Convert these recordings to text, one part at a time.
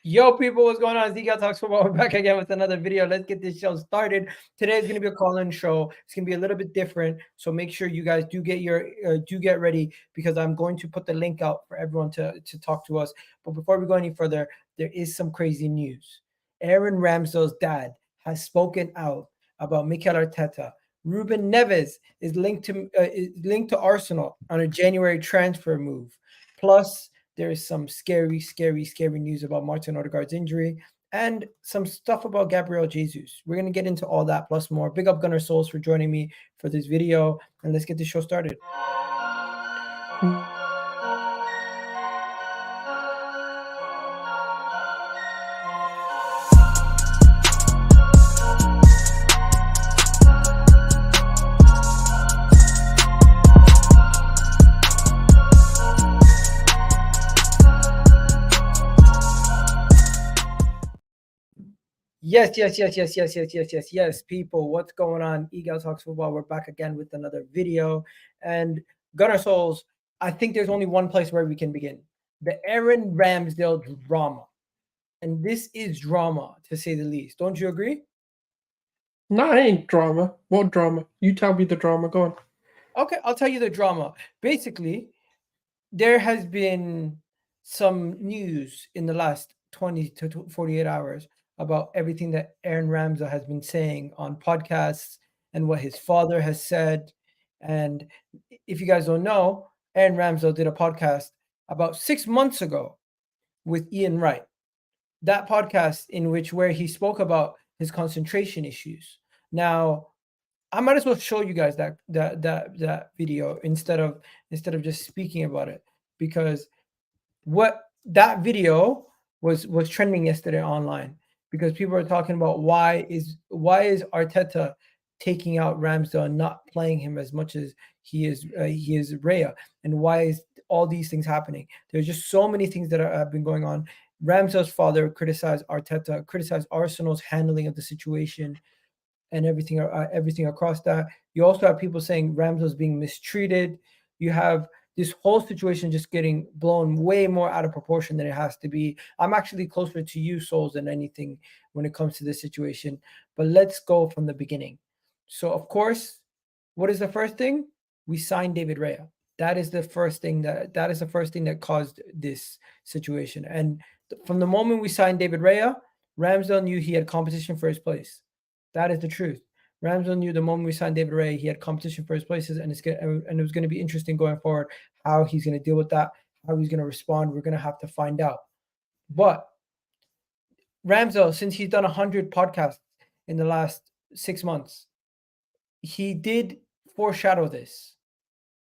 Yo, people, what's going on? It's Egal Talks Football. We're back again with another video. Let's get this show started. Today is going to be a call-in show. It's going to be a little bit different, so make sure you guys do get ready, because I'm going to put the link out for everyone to talk to us. But before we go any further, there is some crazy news. Aaron Ramsdale's dad has spoken out about Mikel Arteta. Ruben Neves is linked to Arsenal on a January transfer move. Plus, there is some scary news about Martin Odegaard's injury and some stuff about Gabriel Jesus. We're going to get into all that plus more. Big up Gunnar Souls for joining me for this video, and let's get the show started. Yes, people, what's going on? Egal Talks Football. We're back again with another video. And Gunnar Souls, I think there's only one place where we can begin. The Aaron Ramsdale drama. And this is drama, to say the least. Don't you agree? No, it ain't drama. What drama? You tell me the drama. Go on. Okay, I'll tell you the drama. Basically, there has been some news in the last 20 to 48 hours about everything that Aaron Ramsdale has been saying on podcasts and what his father has said. And if you guys don't know, Aaron Ramsdale did a podcast about 6 months ago with Ian Wight. That podcast where he spoke about his concentration issues. Now, I might as well show you guys that video instead of just speaking about it, because what that video was trending yesterday online, because people are talking about why is Arteta taking out Ramsdale and not playing him as much as he is Raya, and why is all these things happening? There's just so many things that have been going on. Ramsdale's father criticized Arteta, criticized Arsenal's handling of the situation, and everything across that. You also have people saying Ramsdale's being mistreated. You have this whole situation just getting blown way more out of proportion than it has to be. I'm actually closer to you, Souls, than anything when it comes to this situation. But let's go from the beginning. So, of course, what is the first thing? We signed David Raya. That is the first thing that caused this situation. And from the moment we signed David Raya, Ramsdale knew he had competition for his place. That is the truth. Ramsdale knew the moment we signed David Raya, he had competition for his places, and it was going to be interesting going forward how he's going to deal with that, how he's going to respond. We're going to have to find out. But Ramsdale, since he's done 100 podcasts in the last 6 months, he did foreshadow this.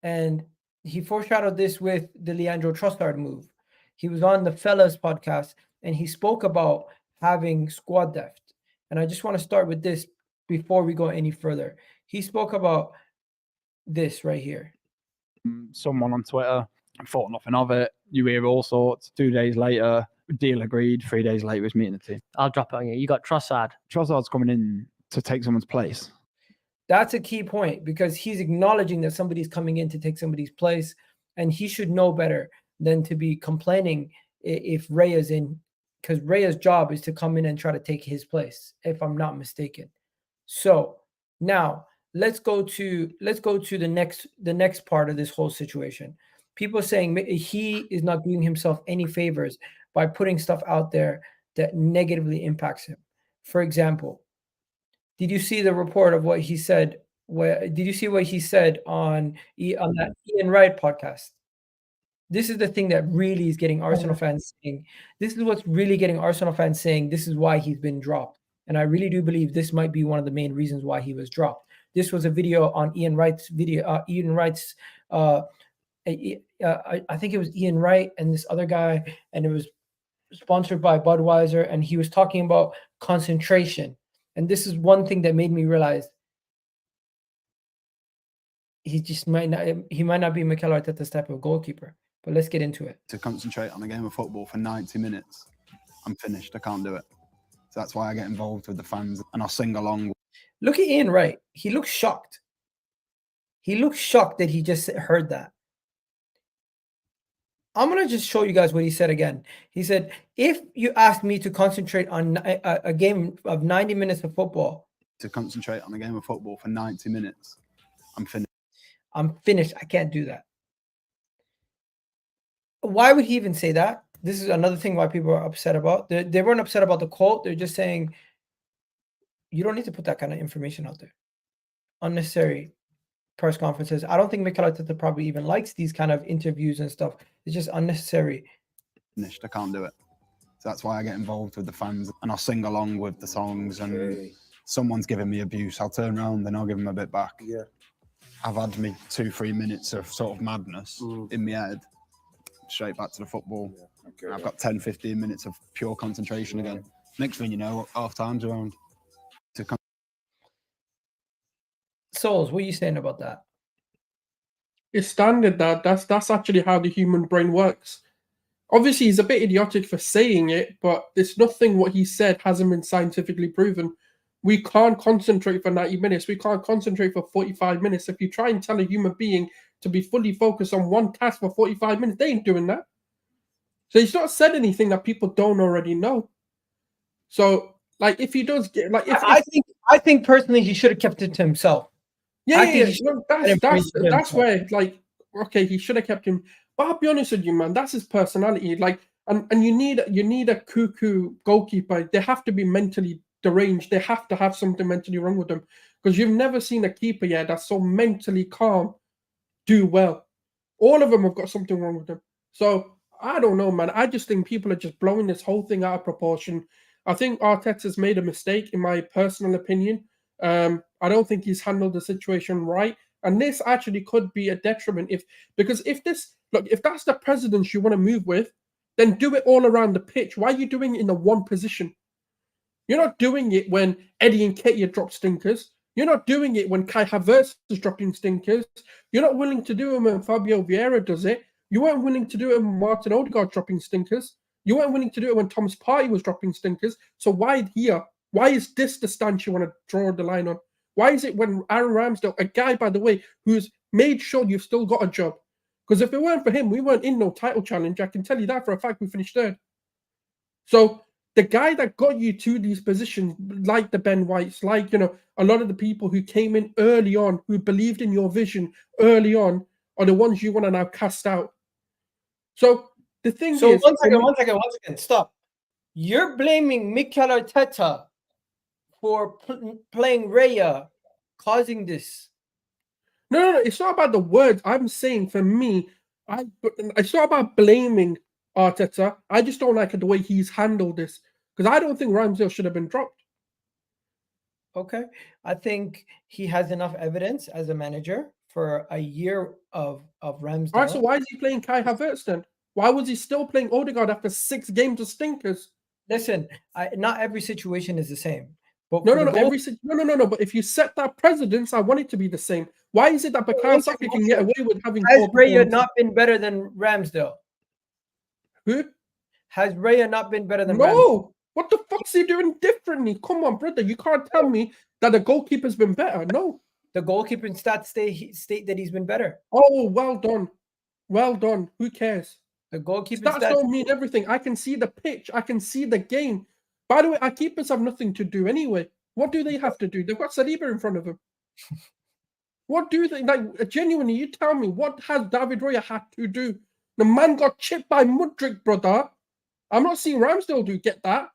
And he foreshadowed this with the Leandro Trossard move. He was on the Fellas podcast, and he spoke about having squad depth. And I just want to start with this before we go any further. He spoke about this right here. Someone on Twitter thought nothing of it. You hear all sorts. 2 days later, deal agreed. 3 days later, was meeting the team. I'll drop it on you. You got Trossard. Trossard's coming in to take someone's place. That's a key point, because he's acknowledging that somebody's coming in to take somebody's place, and he should know better than to be complaining if Raya's in, because Raya's job is to come in and try to take his place, if I'm not mistaken. So now let's go to the next part of this whole situation. People saying he is not doing himself any favors by putting stuff out there that negatively impacts him. For example, did you see the report of what he said? Did you see what he said on that Ian Wight podcast? This is the thing that really is getting Arsenal fans saying. This is what's really getting Arsenal fans saying this is why he's been dropped. And I really do believe this might be one of the main reasons why he was dropped. This was a video on Ian Wright's video. Ian Wright's, I think it was Ian Wight and this other guy, and it was sponsored by Budweiser, and he was talking about concentration. And this is one thing that made me realize he might not be Mikel Arteta's type of goalkeeper. But let's get into it. To concentrate on a game of football for 90 minutes, I'm finished. I can't do it. So that's why I get involved with the fans and I'll sing along. Look at Ian Wight. He looks shocked. He looks shocked that he just heard that. I'm going to just show you guys what he said again. He said, if you ask me to concentrate on a game of 90 minutes of football, To concentrate on a game of football for 90 minutes, I'm finished. I'm finished. I can't do that. Why would he even say that? This is another thing why people are upset about. They weren't upset about the quote. They're just saying, you don't need to put that kind of information out there. Unnecessary press conferences. I don't think Mikel Arteta probably even likes these kind of interviews and stuff. It's just unnecessary. Finished. I can't do it. So that's why I get involved with the fans and I'll sing along with the songs. And someone's giving me abuse, I'll turn around and I'll give them a bit back. Yeah. I've had me 2-3 minutes of sort of madness in my head, straight back to the football. Yeah. Okay. And I've got 10-15 minutes of pure concentration again. Next thing you know, half time's around. Souls, what are you saying about that? It's standard that that's actually how the human brain works. Obviously, he's a bit idiotic for saying it, but it's nothing what he said hasn't been scientifically proven. We can't concentrate for 90 minutes. We can't concentrate for 45 minutes. If you try and tell a human being to be fully focused on one task for 45 minutes, they ain't doing that. So he's not said anything that people don't already know. So, like, if he does get, like, I think personally he should have kept it to himself. That's where, like, okay, he should have kept him. But I'll be honest with you, man, that's his personality. Like, and you need a cuckoo goalkeeper. They have to be mentally deranged. They have to have something mentally wrong with them, because you've never seen a keeper yet that's so mentally calm do well. All of them have got something wrong with them. So I don't know, man. I just think people are just blowing this whole thing out of proportion. I think Arteta's made a mistake, in my personal opinion. I don't think he's handled the situation right. And this actually could be a detriment because if that's the precedence you want to move with, then do it all around the pitch. Why are you doing it in the one position? You're not doing it when Eddie Nketiah drop stinkers. You're not doing it when Kai Havertz is dropping stinkers. You're not willing to do it when Fabio Vieira does it. You weren't willing to do it when Martin Odegaard dropping stinkers. You weren't willing to do it when Thomas Partey was dropping stinkers. So why here? Why is this the stance you want to draw the line on? Why is it when Aaron Ramsdale, a guy, by the way, who's made sure you've still got a job? Because if it weren't for him, we weren't in no title challenge. I can tell you that for a fact. We finished third. So the guy that got you to these positions, like the Ben Whites, like, a lot of the people who came in early on, who believed in your vision early on, are the ones you want to now cast out. So the thing is... One second, stop. You're blaming Mikel Arteta for playing Raya, causing this. No, it's not about the words. I'm saying, for me, it's not about blaming Arteta. I just don't like the way he's handled this, because I don't think Ramsdale should have been dropped. Okay. I think he has enough evidence as a manager for a year of Ramsdale. All right, so why is he playing Kai Havertz then? Why was he still playing Odegaard after 6 games of stinkers? Listen, not every situation is the same. But No. But if you set that precedence, I want it to be the same. Why is it that Bukayo Saka can get away with having? Has Raya not been better than Ramsdale? Who? Has Raya not been better than? No. Ramsdale? What the fuck's he doing differently? Come on, brother. You can't tell me that the goalkeeper's been better. No. The goalkeeping stats state that he's been better. Oh, well done. Well done. Who cares? The goalkeeping stats don't mean everything. I can see the pitch. I can see the game. By the way, our keepers have nothing to do anyway. What do they have to do? They've got Saliba in front of them. What do they, like, genuinely, you tell me, what has David Raya had to do? The man got chipped by Mudryk, brother. I'm not seeing Ramsdale get that.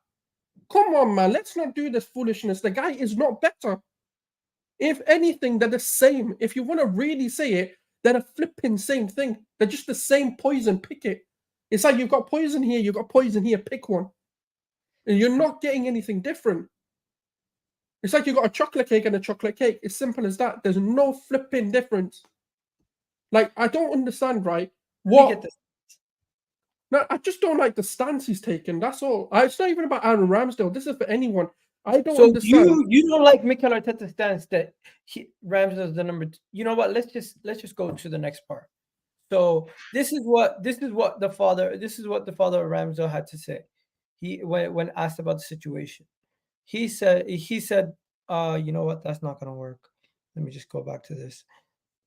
Come on, man. Let's not do this foolishness. The guy is not better. If anything, they're the same. If you want to really say it, they're a flipping same thing. They're just the same poison. Pick it. It's like you've got poison here, you've got poison here. Pick one. And you're not getting anything different. It's like you've got a chocolate cake and a chocolate cake. It's simple as that. There's no flipping difference. Like, I don't understand, right? What? No, I just don't like the stance he's taken. That's all. It's not even about Aaron Ramsdale. This is for anyone. I don't understand. You don't like Mikel Arteta's stance that Ramsdale's the number 2. You know what? Let's just go to the next part. So this is what the father of Ramsdale had to say. He when asked about the situation, he said, you know what? That's not gonna work. Let me just go back to this.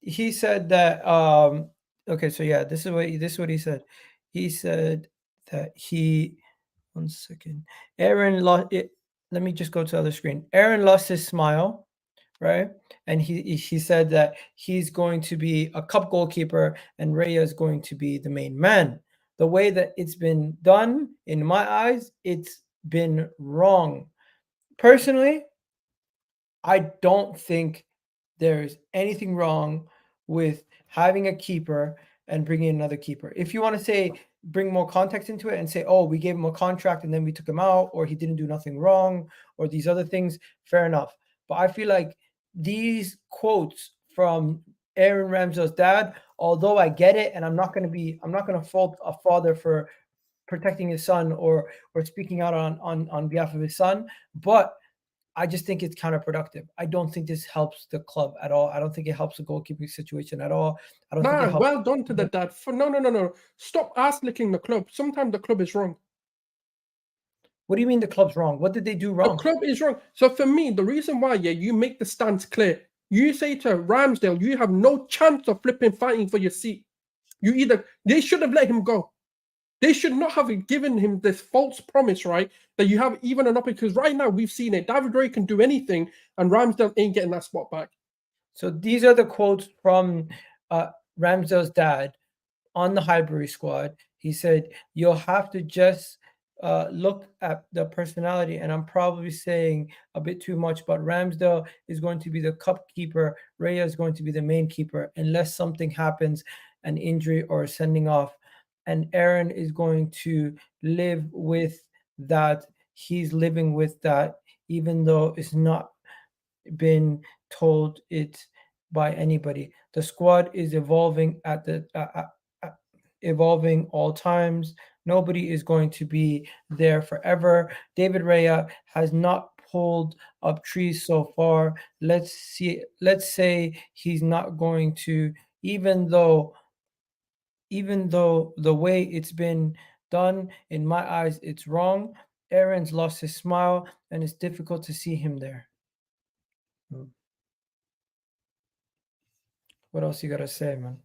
He said that okay, so yeah, this is what he said. he said that he. 1 second. Aaron lost it. Let me just go to the other screen. Aaron lost his smile, right? And he said that he's going to be a cup goalkeeper and Raya is going to be the main man. The way that it's been done, in my eyes, it's been wrong. Personally, I don't think there's anything wrong with having a keeper and bringing another keeper. If you want to say, bring more context into it and say, oh, we gave him a contract and then we took him out, or he didn't do nothing wrong, or these other things, fair enough. But I feel like these quotes from Aaron Ramsdale's dad, although I get it, and I'm not going to fault a father for protecting his son or speaking out on behalf of his son, but I just think it's counterproductive. I don't think this helps the club at all. I don't think it helps the goalkeeping situation at all. I don't think it helps. Well done to the dad. No. Stop ass-licking the club. Sometimes the club is wrong. What do you mean the club's wrong? What did they do wrong? The club is wrong. So for me, the reason why, you make the stance clear. You say to Ramsdale, you have no chance of flipping fighting for your seat. They should have let him go. They should not have given him this false promise, right? That you have even an option, because right now we've seen it. David Raya can do anything, and Ramsdale ain't getting that spot back. So these are the quotes from Ramsdale's dad on the Highbury squad. He said, you'll have to just look at the personality, and I'm probably saying a bit too much, but Ramsdale is going to be the cup keeper. Raya is going to be the main keeper, unless something happens, an injury or a sending off. And Aaron is going to live with that. He's living with that, even though it's not been told it by anybody. The squad is evolving evolving all times. Nobody is going to be there forever. David Raya has not pulled up trees so far. Let's say he's not going to, even though the way it's been done, in my eyes, it's wrong. Aaron's lost his smile, and it's difficult to see him there. What else you got to say, man?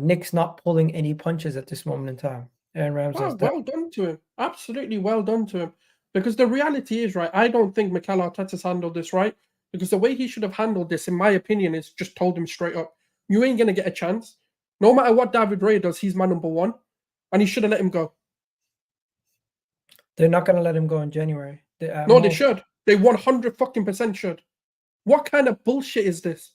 Nick's not pulling any punches at this moment in time. Aaron Ramsdale. Well done to him. Absolutely well done to him. Because the reality is, right, I don't think Mikel Arteta's handled this right. Because the way he should have handled this, in my opinion, is just told him straight up, you ain't going to get a chance. No matter what David Raya does, he's my number one. And he should have let him go. They're not going to let him go in January. They should. They 100% should. What kind of bullshit is this?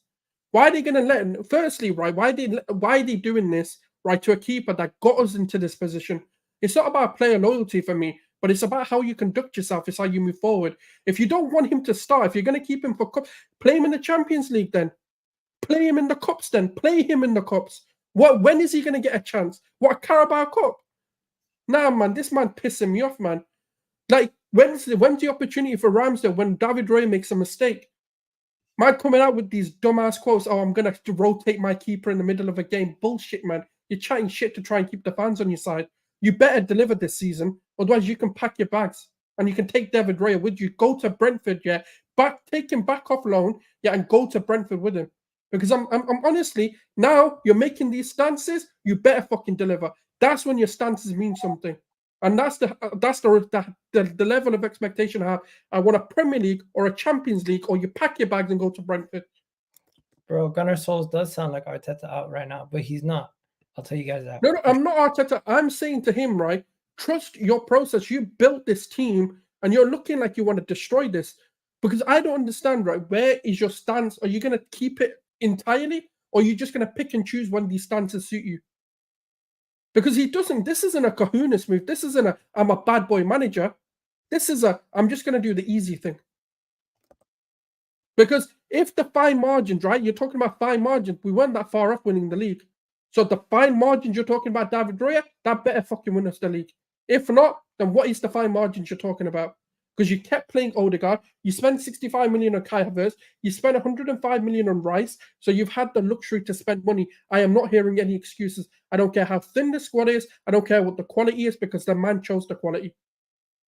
Why are they going to let him? Firstly, right, why are they doing this, right, to a keeper that got us into this position? It's not about player loyalty for me, but it's about how you conduct yourself. It's how you move forward. If you don't want him to start, if you're going to keep him for cup, play him in the Champions League then. Play him in the Cups then. Play him in the Cups. When is he going to get a chance? What, a Carabao Cup? Nah, man, this man pissing me off, man. Like, when's the opportunity for Ramsdale when David Raya makes a mistake? Man coming out with these dumbass quotes, oh, I'm going to have to rotate my keeper in the middle of a game. Bullshit, man. You're chatting shit to try and keep the fans on your side. You better deliver this season, otherwise you can pack your bags and you can take David Raya with you. Go to Brentford, take him back off loan, and go to Brentford with him. Because I'm honestly, now you're making these stances, you better fucking deliver. That's when your stances mean something. And that's the level of expectation I have. I want a Premier League or a Champions League, or you pack your bags and go to Brentford. Bro, Gunnar Solskjaer does sound like Arteta out right now, but he's not. I'll tell you guys that. No, I'm not Arteta. I'm saying to him, right, trust your process. You built this team and you're looking like you want to destroy this. Because I don't understand, right, where is your stance? Are you going to keep it entirely, or are you just going to pick and choose when these stances suit you? Because this isn't a kahunas move. This isn't I'm a bad boy manager. This is I'm just going to do the easy thing. Because if the fine margins, right, you're talking about fine margins, we weren't that far off winning the league. So the fine margins you're talking about, David Raya, that better fucking win us the league. If not, then what is the fine margins you're talking about? Because you kept playing Odegaard, you spent 65 million on Kai Havertz, you spent 105 million on Rice, so you've had the luxury to spend money. I am not hearing any excuses. I don't care how thin the squad is, I don't care what the quality is, because the man chose the quality.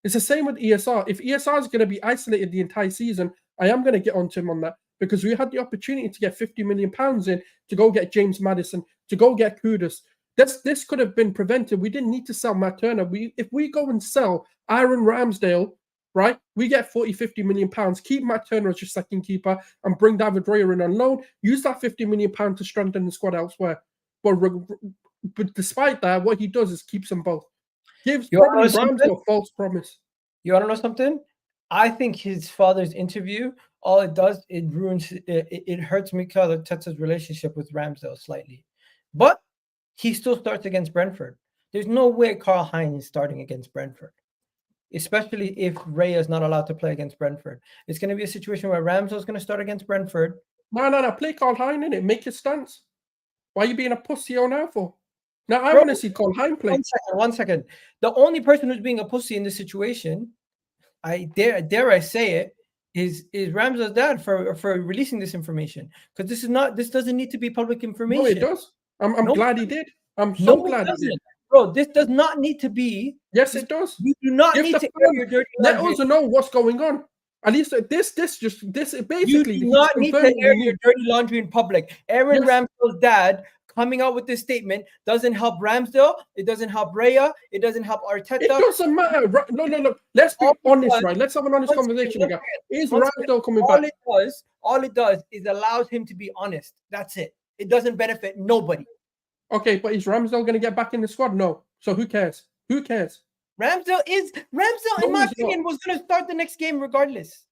It's the same with ESR. If ESR is going to be isolated the entire season, I am going to get onto him on that, because we had the opportunity to get £50 million in to go get James Maddison, to go get Kudus, This could have been prevented. We didn't need to sell Matt Turner. If we go and sell Aaron Ramsdale, right, we get 40, 50 million pounds. Keep Matt Turner as your second keeper and bring David Raya in on loan. Use that 50 million pounds to strengthen the squad elsewhere. But despite that, what he does is keeps them both. Gives probably Ramsdale a false promise. You want to know something? I think his father's interview, all it does, it ruins, it hurts Mikel Arteta's relationship with Ramsdale slightly. But he still starts against Brentford. There's no way Karl Heinz is starting against Brentford, especially if Raya is not allowed to play against Brentford. It's going to be a situation where Ramsdale is going to start against Brentford. No. Play Karl Heinz in it. Make your stance. Why are you being a pussy on now for? Now, I want to see Karl Heinz play. 1 second. The only person who's being a pussy in this situation, I dare I say it, is Ramsdale's dad for releasing this information, because this doesn't need to be public information. No, it does. I'm glad he did. I'm so glad he did. Bro, this does not need to be. Yes, it does. You do not need to air your dirty laundry. Let us know what's going on. At least this basically. You do not need to air your dirty laundry in public. Aaron Ramsdale's dad coming out with this statement doesn't help Ramsdale. It doesn't help Raya. It doesn't help Arteta. It doesn't matter. No. Let's be honest, right? Let's have an honest conversation again. Is Ramsdale coming back? All it does is allows him to be honest. That's it. It doesn't benefit nobody. Okay, but is Ramsdale going to get back in the squad? No. So who cares? Who cares? Ramsdale, in my opinion, was going to start the next game regardless.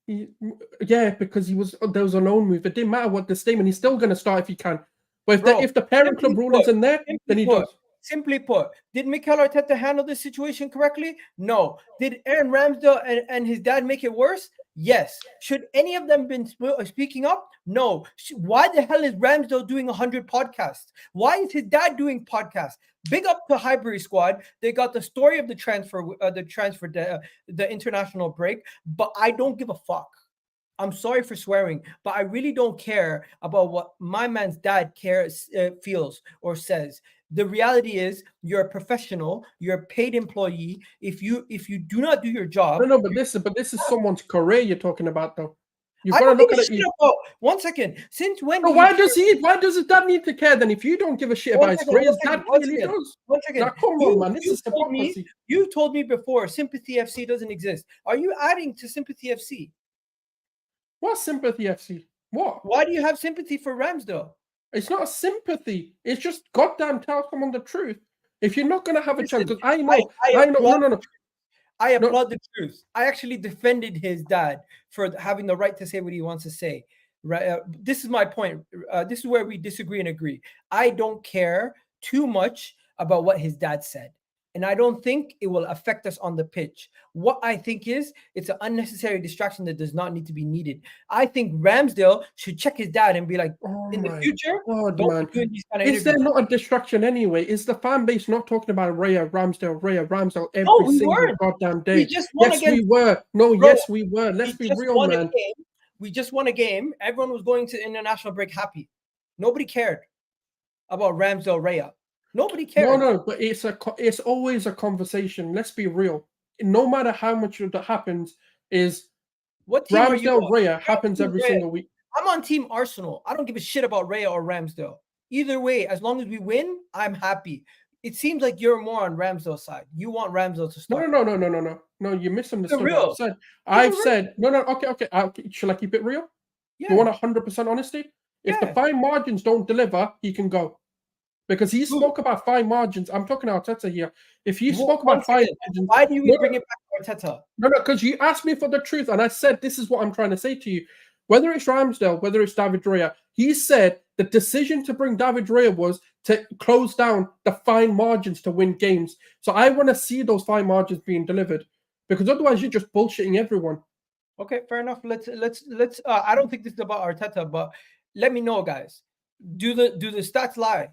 Yeah, because there was a loan move. It didn't matter what the statement. He's still going to start if he can. But if the parent club rule is in there, then he does. Simply put, did Mikel Arteta handle this situation correctly? No. Did Aaron Ramsdale and his dad make it worse? Yes. Should any of them been speaking up? No. Why the hell is Ramsdale doing 100 podcasts? Why is his dad doing podcasts? Big up to Highbury squad. They got the story of the international break, but I don't give a fuck. I'm sorry for swearing, but I really don't care about what my man's dad feels or says. The reality is, you're a professional, you're a paid employee. If you do not do your job, but this is someone's career you're talking about, though. You've got to look at it. 1 second. Since when? Why does his dad need to care then? If you don't give a shit about his career, his dad really does. 1 second. Now, come on, man. This is hypocrisy. You told me before Sympathy FC doesn't exist. Are you adding to Sympathy FC? What Sympathy FC? What? Why do you have sympathy for Ramsdale? It's not a sympathy. It's just goddamn tell someone the truth. If you're not going to have a chance, because I know. I applaud the truth. I actually defended his dad for having the right to say what he wants to say. Right? This is my point. This is where we disagree and agree. I don't care too much about what his dad said, and I don't think it will affect us on the pitch. What I think is it's an unnecessary distraction that does not need to be needed. I think Ramsdale should check his dad and be like, in the future, don't do these kind of Is there not a distraction anyway? Is the fan base not talking about Raya Ramsdale every single goddamn day? We were. Yes, we were. Let's be real, man. We just won a game. Everyone was going to international break happy. Nobody cared about Ramsdale Raya. Nobody cares. No, but it's always a conversation. Let's be real. No matter how much that happens, is what team Ramsdale Raya happens every single week. I'm on team Arsenal. I don't give a shit about Raya or Ramsdale. Either way, as long as we win, I'm happy. It seems like you're more on Ramsdale's side. You want Ramsdale to start. No, you misunderstood what I've said. Okay. Shall I keep it real? Yeah. You want 100% honesty? If the fine margins don't deliver, he can go. Because he spoke about fine margins. I'm talking to Arteta here. If you spoke about fine margins, why do we bring it back to Arteta? No, because you asked me for the truth, and I said this is what I'm trying to say to you. Whether it's Ramsdale, whether it's David Raya, he said the decision to bring David Raya was to close down the fine margins to win games. So I want to see those fine margins being delivered, because otherwise you're just bullshitting everyone. Okay, fair enough. Let's. I don't think this is about Arteta, but let me know, guys. Do the stats lie?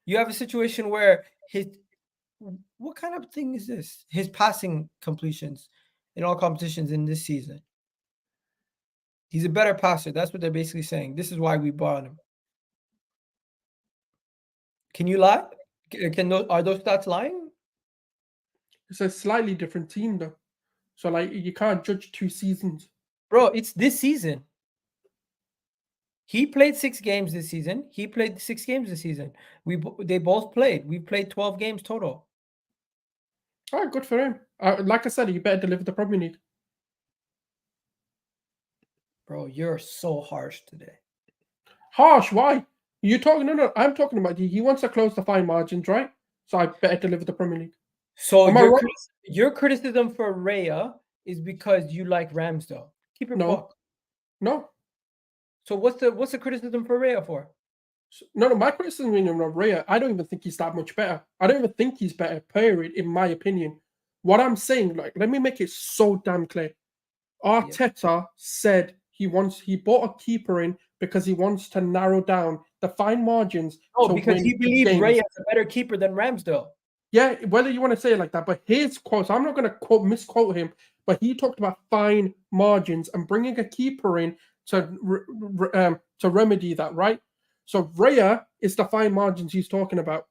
You have a situation where what kind of thing is this? His passing completions in all competitions in this season. He's a better passer. That's what they're basically saying. This is why we bought him. Can you lie? Are those stats lying? It's a slightly different team, though. So, you can't judge 2 seasons. Bro, it's this season. He played 6 games this season. They both played. We played 12 games total. All right, good for him. Like I said, you better deliver the Premier League. Bro, you're so harsh today. Harsh? Why? You talking? No. I'm talking about he wants to close the fine margins, right? So I better deliver the Premier League. So Am I wrong? your criticism for Raya is because you like Ramsdale. Keep it buck. No. So what's the criticism for Raya for? No. My criticism of Raya, I don't even think he's that much better. I don't even think he's better, period, in my opinion. What I'm saying, like, let me make it so damn clear. Arteta said he bought a keeper in because he wants to narrow down the fine margins. Because he believes Raya is a better keeper than Ramsdale. Yeah, whether you want to say it like that, but his quotes, I'm not going to misquote him, but he talked about fine margins and bringing a keeper in to remedy that, right? So Raya is the fine margins he's talking about.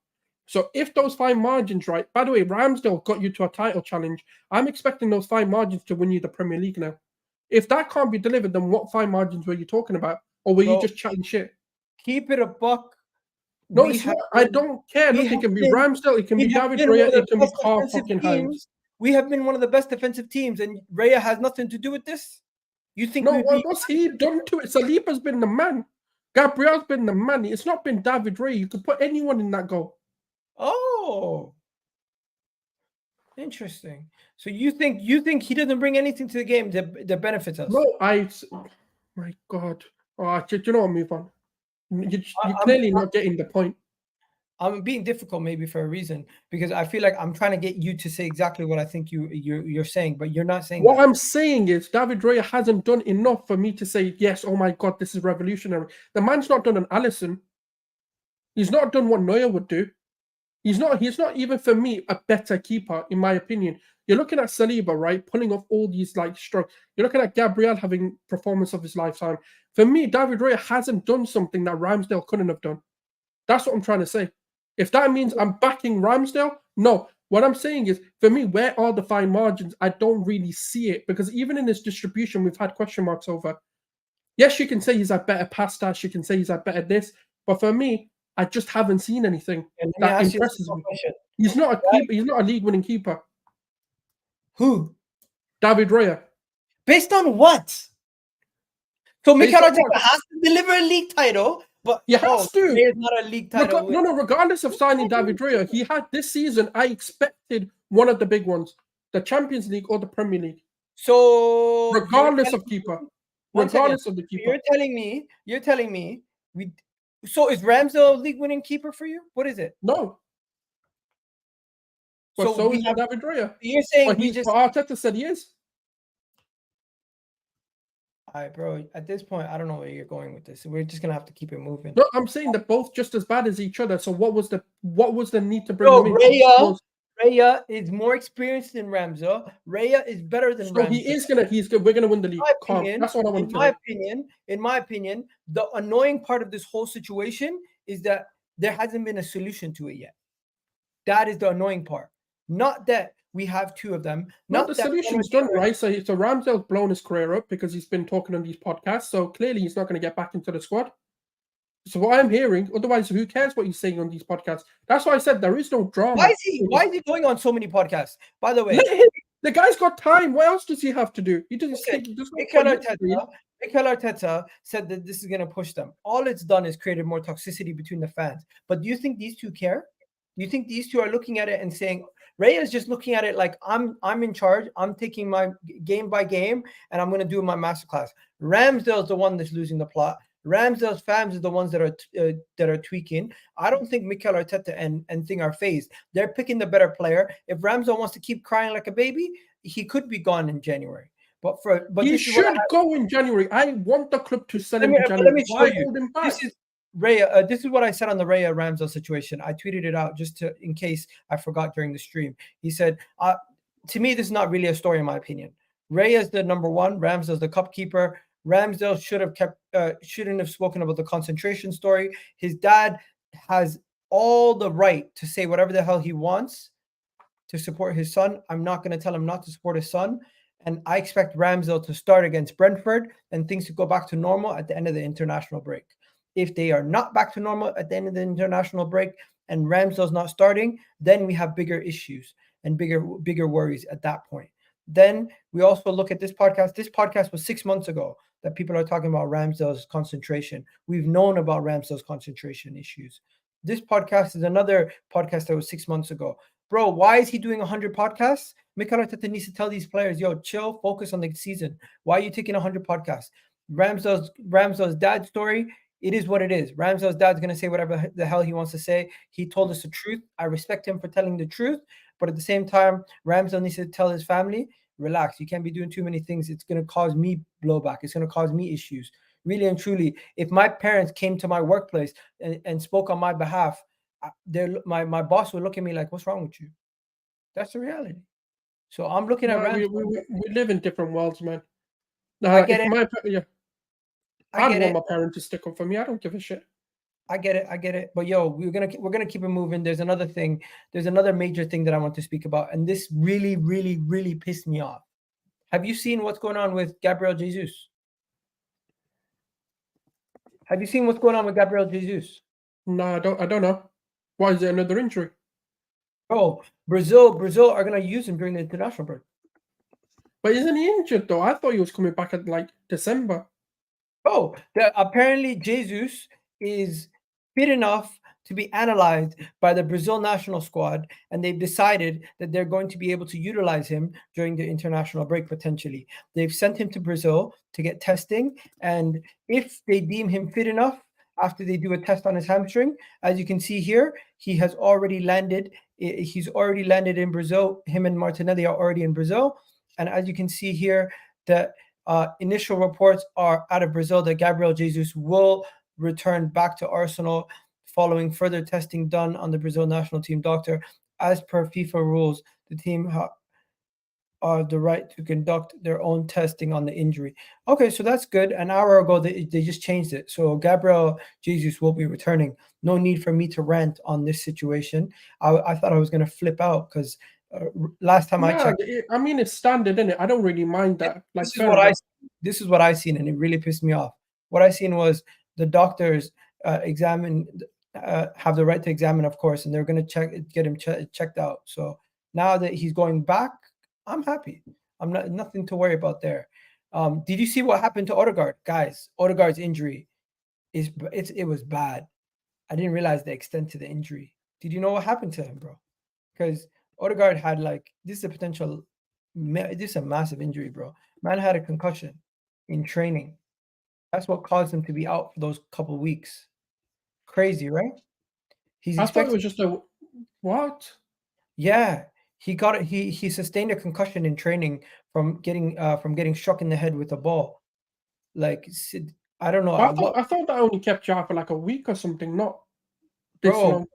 So if those fine margins, right? By the way, Ramsdale got you to a title challenge. I'm expecting those fine margins to win you the Premier League now. If that can't be delivered, then what fine margins were you talking about? Or were you just chatting shit? Keep it a buck. No, it's not. I don't care. Look, it can be Ramsdale, it can be David Raya, it can be Carl fucking Hines. We have been one of the best defensive teams, and Raya has nothing to do with this? You think what's he done to it? Saliba's been the man. Gabriel's been the man. It's not been David Raya. You could put anyone in that goal. Oh, interesting. So you think he doesn't bring anything to the game that benefits us? No, my God. Do you know what? Move on. You're clearly not getting the point. I'm being difficult maybe for a reason, because I feel like I'm trying to get you to say exactly what I think you're saying, but you're not saying what that. I'm saying is David Raya hasn't done enough for me to say, yes, oh my God, this is revolutionary. The man's not done an Alisson. He's not done what Neuer would do. He's not even, for me, a better keeper, in my opinion. You're looking at Saliba, right, pulling off all these strokes. You're looking at Gabriel having performance of his lifetime. For me, David Raya hasn't done something that Ramsdale couldn't have done. That's what I'm trying to say. If that means I'm backing Ramsdale, no. What I'm saying is, for me, where are the fine margins? I don't really see it, because even in his distribution, we've had question marks over. Yes, you can say he's had better pass stats, you can say he's had better this, but for me, I just haven't seen anything that impresses me. He's not a keeper. He's not a league-winning keeper. Who? David Raya. Based on what? So Mikel Arteta has to deliver a league title, but he has to. It's not a league title. Regardless of signing David Raya, he had this season. I expected one of the big ones, the Champions League or the Premier League. So regardless of keeper, regardless of the keeper, you're telling me we. So is Ramsdale a league-winning keeper for you? What is it? No. But so is David Raya. You're saying Arteta said he is. All right, bro. At this point, I don't know where you're going with this. We're just gonna have to keep it moving. No, I'm saying they're both just as bad as each other. So what was the need to bring them in? Raya is more experienced than Ramsdale. Raya is better than Ramsdale. We're gonna win the league. That's what I want to say. In my opinion, the annoying part of this whole situation is that there hasn't been a solution to it yet. That is the annoying part. Not that we have two of them. No, the solution's done, right? So Ramsdale's blown his career up because he's been talking on these podcasts. So clearly he's not going to get back into the squad. So what I'm hearing, otherwise, who cares what he's saying on these podcasts? That's why I said there is no drama. Why is he going on so many podcasts? By the way, the guy's got time. What else does he have to do? He doesn't. Mikel Arteta said that this is going to push them. All it's done is created more toxicity between the fans. But do you think these two care? Do you think these two are looking at it and saying, Raya is just looking at it like I'm in charge. I'm taking my game by game, and I'm going to do my masterclass. Ramsdale's the one that's losing the plot. Ramsdale's fans are the ones that are tweaking. I don't think Mikel Arteta and Thing are phased. They're picking the better player. If Ramsdale wants to keep crying like a baby, he could be gone in January. But he should go in January. I want the club to sell him in January. Let me show you. This is Raya. This is what I said on the Raya Ramsdale situation. I tweeted it out just in case I forgot during the stream. He said, "To me, this is not really a story, in my opinion. Raya is the number one. Ramsdale's the cup keeper. Ramsdale shouldn't have spoken about the concentration story. His dad has all the right to say whatever the hell he wants to support his son. I'm not going to tell him not to support his son. And I expect Ramsdale to start against Brentford and things to go back to normal at the end of the international break. If they are not back to normal at the end of the international break and Ramsdale's not starting, then we have bigger issues and bigger worries at that point. Then we also look at this podcast. This podcast was 6 months ago that people are talking about Ramsdale's concentration. We've known about Ramsdale's concentration issues. This podcast is another podcast that was 6 months ago. Bro, why is he doing 100 podcasts? Mikel Arteta needs to tell these players, yo, chill, focus on the season. Why are you taking 100 podcasts? Ramsdale's dad story, it is what it is. Ramsdale's dad's going to say whatever the hell he wants to say. He told us the truth. I respect him for telling the truth. But at the same time, Ramsdale needs to tell his family, relax. You can't be doing too many things. It's going to cause me blowback. It's going to cause me issues. Really and truly, if my parents came to my workplace and spoke on my behalf, my boss would look at me like, what's wrong with you? That's the reality. So I'm looking at Ramsdale. We live in different worlds, man. I get it. I'd want my parents to stick up for me. I don't give a shit. I get it. But yo, we're gonna keep it moving. There's another thing. There's another major thing that I want to speak about, and this really, really, really pissed me off. Have you seen what's going on with Gabriel Jesus? Have you seen what's going on with Gabriel Jesus? No, I don't know. Why is there another injury? Oh, Brazil are gonna use him during the international break. But isn't he injured though? I thought he was coming back at like December. Oh, apparently Jesus is fit enough to be analyzed by the Brazil national squad, and they've decided that they're going to be able to utilize him during the international break potentially. They've sent him to Brazil to get testing, and if they deem him fit enough after they do a test on his hamstring, as you can see here, he has already landed. He's already landed in Brazil. Him and Martinelli are already in Brazil, and as you can see here, that initial reports are out of Brazil that Gabriel Jesus will return back to Arsenal following further testing done on the Brazil national team doctor. As per FIFA rules, the team have the right to conduct their own testing on the injury. Okay, so that's good. An hour ago, they just changed it. So Gabriel Jesus will be returning. No need for me to rant on this situation. I thought I was going to flip out because last time I checked. I mean, it's standard, isn't it? I don't really mind that. Like, this is what I seen, and it really pissed me off. What I seen was the doctors have the right to examine, of course, and they're going to get him checked out. So now that he's going back, I'm happy. I'm nothing to worry about there. Did you see what happened to Odegaard, guys? Odegaard's injury it was bad. I didn't realize the extent to the injury. Did you know what happened to him, bro? Because Odegaard had this is a massive injury, bro. Man had a concussion in training. That's what caused him to be out for those couple weeks. Crazy, right? I thought it was just a what? Yeah, he got it. He sustained a concussion in training from getting struck in the head with a ball. I don't know. I thought that only kept you out for like a week or something. Not this long.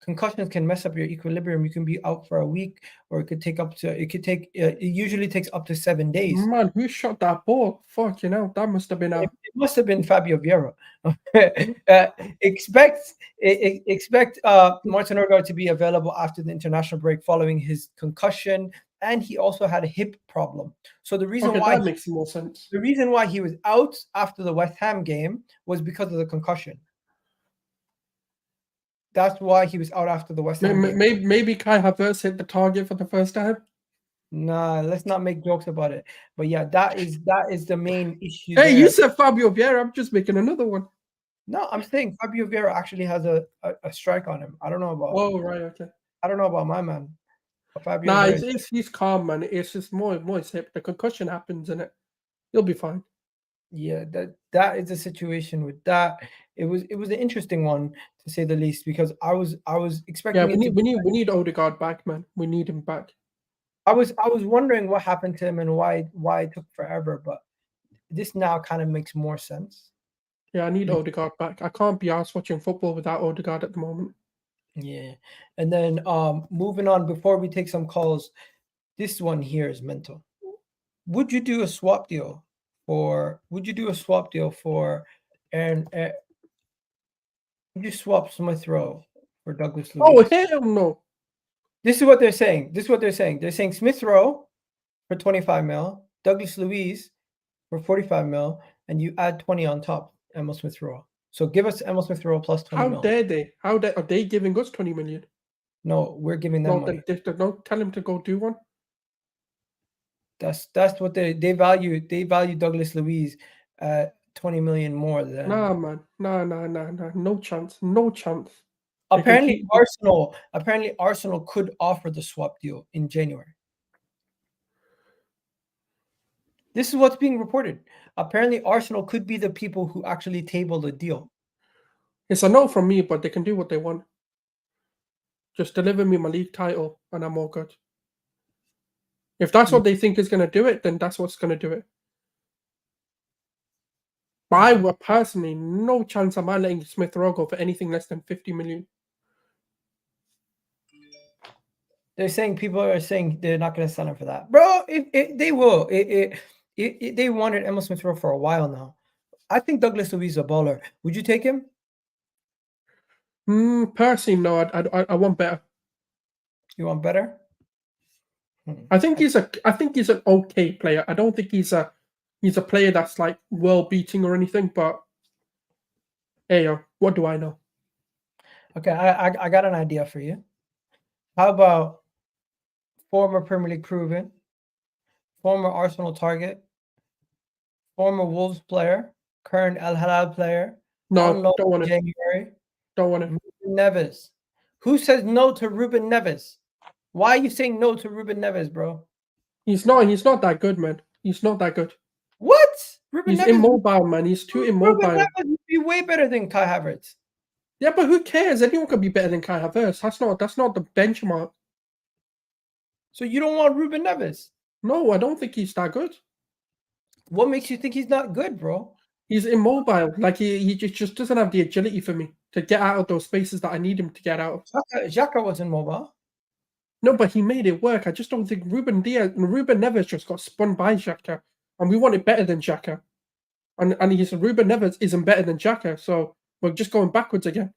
Concussions can mess up your equilibrium. You can be out for a week, or it usually takes up to 7 days. Man, who shot that ball? Fuck, that must have been It must have been Fabio Vieira. Expect Martin Odegaard to be available after the international break following his concussion, and he also had a hip problem. So the reason why that makes more sense. The reason why he was out after the West Ham game was because of the concussion. That's why he was out after the West Ham game. Maybe Kai Havertz hit the target for the first time. Nah, let's not make jokes about it. But yeah, that is the main issue. Hey, you said Fabio Vieira. I'm just making another one. No, I'm saying Fabio Vieira actually has a strike on him. I don't know about. Oh, right, okay. I don't know about my man. Nah, he's calm, man. It's just more his hip. The concussion happens, and he'll be fine. Yeah, that is a situation with that. It was an interesting one to say the least, because I was expecting. Yeah, we need Odegaard back, man. We need him back. I was wondering what happened to him and why it took forever, but this now kind of makes more sense. Yeah, I need Odegaard back. I can't be arsed watching football without Odegaard at the moment. Yeah, and then moving on before we take some calls, this one here is mental. Would you do a swap deal for Aaron? Would you swap Smith Rowe for Douglas Luiz? Oh, hell no. This is what they're saying. They're saying Smith Rowe for 25 mil, Douglas Luiz for 45 mil, and you add 20 on top, Emile Smith Rowe. So give us Emile Smith Rowe plus 20 How mil. dare they? Are they giving us 20 million? No, we're giving them No, money. don't tell him to go do one. That's what they value. They value Douglas Luiz at 20 million more than. Nah, man. Nah. No chance. No chance. They can Apparently, keep- Arsenal could offer the swap deal in January. This is what's being reported. Apparently, Arsenal could be the people who actually table the deal. It's a no from me, but they can do what they want. Just deliver me my league title, and I'm all good. If that's what they think is going to do it, then that's what's going to do it. But I would personally, no chance am I letting Smith Rowe go for anything less than 50 million. They're saying people are saying they're not going to sign up for that, bro. They will. They wanted Emile Smith Rowe for a while now. I think Douglas Luiz is a baller. Would you take him? Personally, no. I want better. You want better? I think he's an okay player. I don't think he's a player that's like world beating or anything. But hey, what do I know? Okay, I got an idea for you. How about former Premier League proven, former Arsenal target, former Wolves player, current Al Hilal player? No, don't want it. January. Don't want it. Ruben Neves. Who says no to Ruben Neves? Why are you saying no to Ruben Neves, bro? He's not that good, man. He's not that good. What? Ruben He's Neves, immobile, man. He's too immobile. Ruben Neves would be way better than Kai Havertz. Yeah, but who cares? Anyone can be better than Kai Havertz. That's not the benchmark. So you don't want Ruben Neves? No, I don't think he's that good. What makes you think he's not good, bro? He's immobile. Like he just doesn't have the agility for me to get out of those spaces that I need him to get out of. Xhaka wasn't mobile. No, but he made it work. I just don't think Ruben Neves just got spun by Xhaka, and we want it better than Xhaka. And Ruben Neves isn't better than Xhaka, so we're just going backwards again.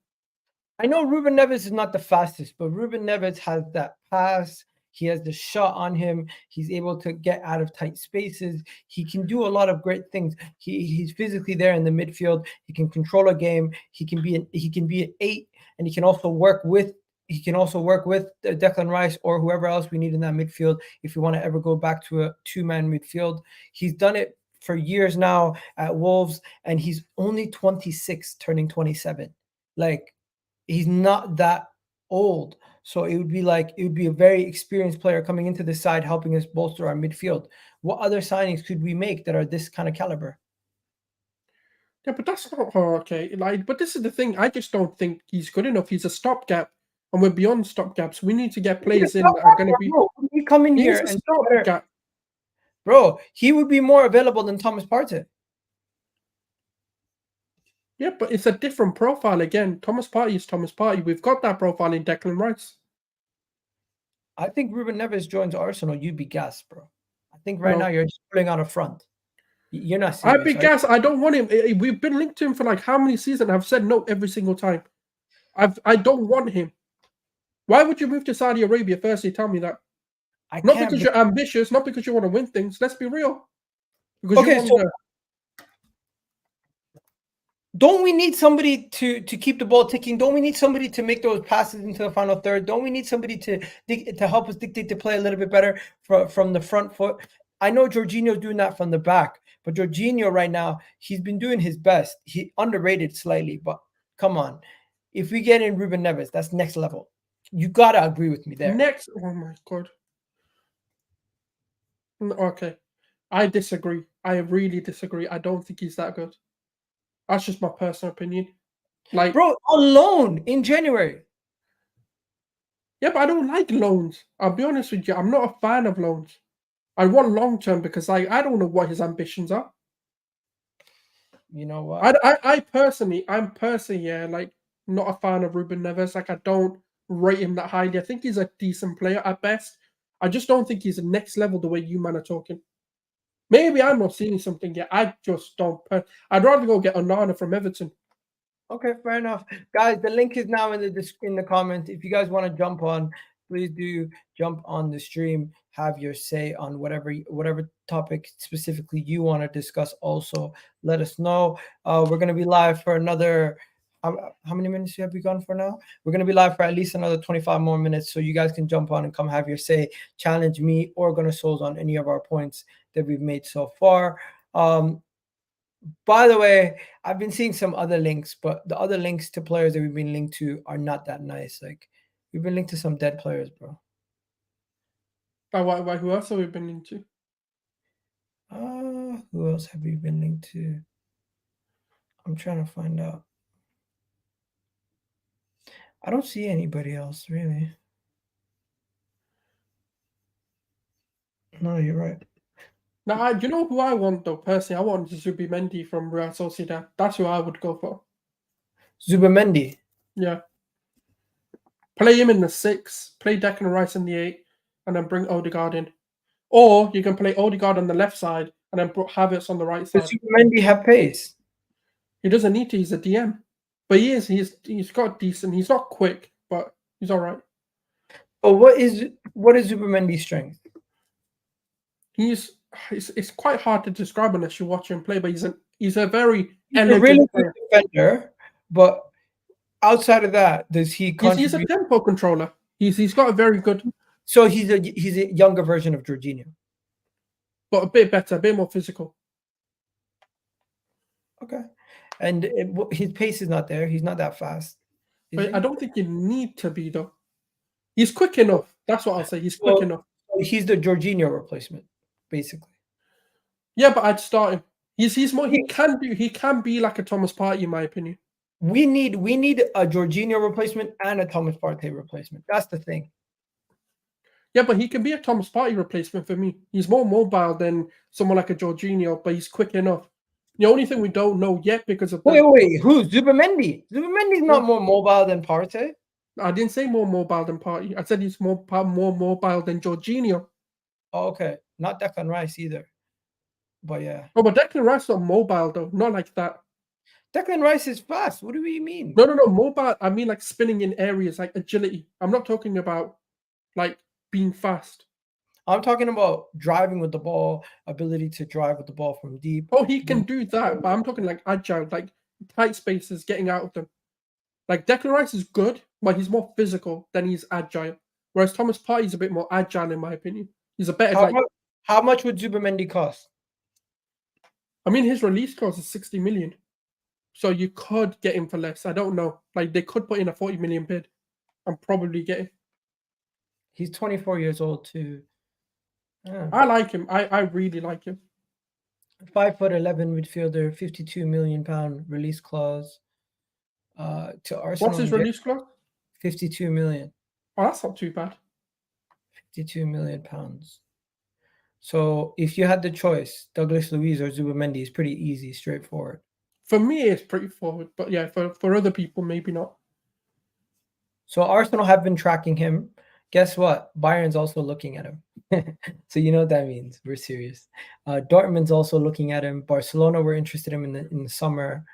I know Ruben Neves is not the fastest, but Ruben Neves has that pass. He has the shot on him. He's able to get out of tight spaces. He can do a lot of great things. He's physically there in the midfield. He can control a game. He can be an 8, and he can also work with Declan Rice or whoever else we need in that midfield if we want to ever go back to a 2-man midfield. He's done it for years now at Wolves, and he's only 26, turning 27. Like, he's not that old. So it would be a very experienced player coming into the side, helping us bolster our midfield. What other signings could we make that are this kind of caliber? Yeah, but that's not okay. But this is the thing. I just don't think he's good enough. He's a stopgap, and we're beyond stopgaps. We need to get players in that are going to be. Bro, he come in here and stopgap. Bro, he would be more available than Thomas Partey. Yeah, but it's a different profile again. Thomas Partey is Thomas Partey. We've got that profile in Declan Rice. I think Ruben Neves joins Arsenal. You'd be gassed, bro. I think now you're just pulling out a front. You're not serious. I'd be gassed. I don't want him. We've been linked to him for like how many seasons? I've said no every single time. I don't want him. Why would you move to Saudi Arabia? Firstly, tell me that. Not because you're ambitious, not because you want to win things. Let's be real. Because don't we need somebody to keep the ball ticking? Don't we need somebody to make those passes into the final third? Don't we need somebody to help us dictate the play a little bit better from the front foot? I know Jorginho's doing that from the back, but Jorginho right now, he's been doing his best. He underrated slightly, but come on. If we get in Ruben Neves, that's next level. You got to agree with me there. Oh my God. Okay. I disagree. I really disagree. I don't think he's that good. That's just my personal opinion. Like, bro, on loan in January. Yeah, but I don't like loans. I'll be honest with you. I'm not a fan of loans. I want long term because I don't know what his ambitions are. You know what? I'm personally not a fan of Ruben Neves. Like, I don't rate him that highly. I think he's a decent player at best. I just don't think he's the next level the way you man are talking. Maybe I'm not seeing something yet. I just don't. I'd rather go get Onana from Everton. Okay, fair enough, guys. The link is now in the comments. If you guys want to jump on, please do jump on the stream, have your say on whatever topic specifically you want to discuss. Also, let us know. We're going to be live for another. How many minutes have we gone for now? We're going to be live for at least another 25 more minutes, so you guys can jump on and come have your say, challenge me or Gunnar Souls on any of our points that we've made so far. By the way, I've been seeing some other links, but the other links to players that we've been linked to are not that nice. Like, we've been linked to some dead players, bro. Why, who else have we been linked to? Who else have we been linked to? I'm trying to find out. I don't see anybody else, really. No, you're right. Now, do you know who I want, though, personally? I want Zubimendi from Real Sociedad. That's who I would go for. Zubimendi? Yeah. Play him in the 6, play Declan Rice in the 8, and then bring Odegaard in. Or you can play Odegaard on the left side and then put Havertz on the right side. Does Zubimendi have pace? He doesn't need to. He's a DM. But he is. He's got decent. He's not quick, but he's all right. But what is Zubimendi's strength? It's quite hard to describe unless you watch him play. But he's a very elegant really good defender. But outside of that, does he contribute? He's a tempo controller. He's got a very good. So he's a younger version of Jorginho, but a bit better, a bit more physical. Okay. And his pace is not there. He's not that fast. But I don't think you need to be, though. He's quick enough. That's what I'll say. He's quick enough. He's the Jorginho replacement, basically. Yeah, but I'd start him. He's more. He can be like a Thomas Partey, in my opinion. We need a Jorginho replacement and a Thomas Partey replacement. That's the thing. Yeah, but he can be a Thomas Partey replacement for me. He's more mobile than someone like a Jorginho, but he's quick enough. The only thing we don't know yet because of wait, who? Zubimendi? Zubimendi's not more mobile than Partey. I didn't say more mobile than Partey. I said he's more mobile than Jorginho. Oh, okay, not Declan Rice either. But yeah. Oh, but Declan Rice is not mobile though. Not like that. Declan Rice is fast. What do we mean? No, mobile. I mean like spinning in areas, like agility. I'm not talking about like being fast. I'm talking about driving with the ball, ability to drive with the ball from deep. Oh, he can do that, but I'm talking like agile, like tight spaces, getting out of them. Like Declan Rice is good, but he's more physical than he's agile. Whereas Thomas Partey is a bit more agile, in my opinion. He's a better. How much would Zubimendi cost? I mean, his release cost is 60 million, so you could get him for less. I don't know. Like they could put in a 40 million bid, and probably get him. He's 24 years old too. Yeah. I like him. I really like him. 5'11" midfielder, £52 million release clause. To Arsenal. What's his release clause? 52 million. Oh, that's not too bad. 52 million pounds. So if you had the choice, Douglas Luiz or Zubimendi is pretty easy, straightforward. For me, it's pretty forward, but yeah, for other people, maybe not. So Arsenal have been tracking him. Guess what? Bayern's also looking at him. So you know what that means. We're serious. Dortmund's also looking at him. Barcelona were interested in him in the summer.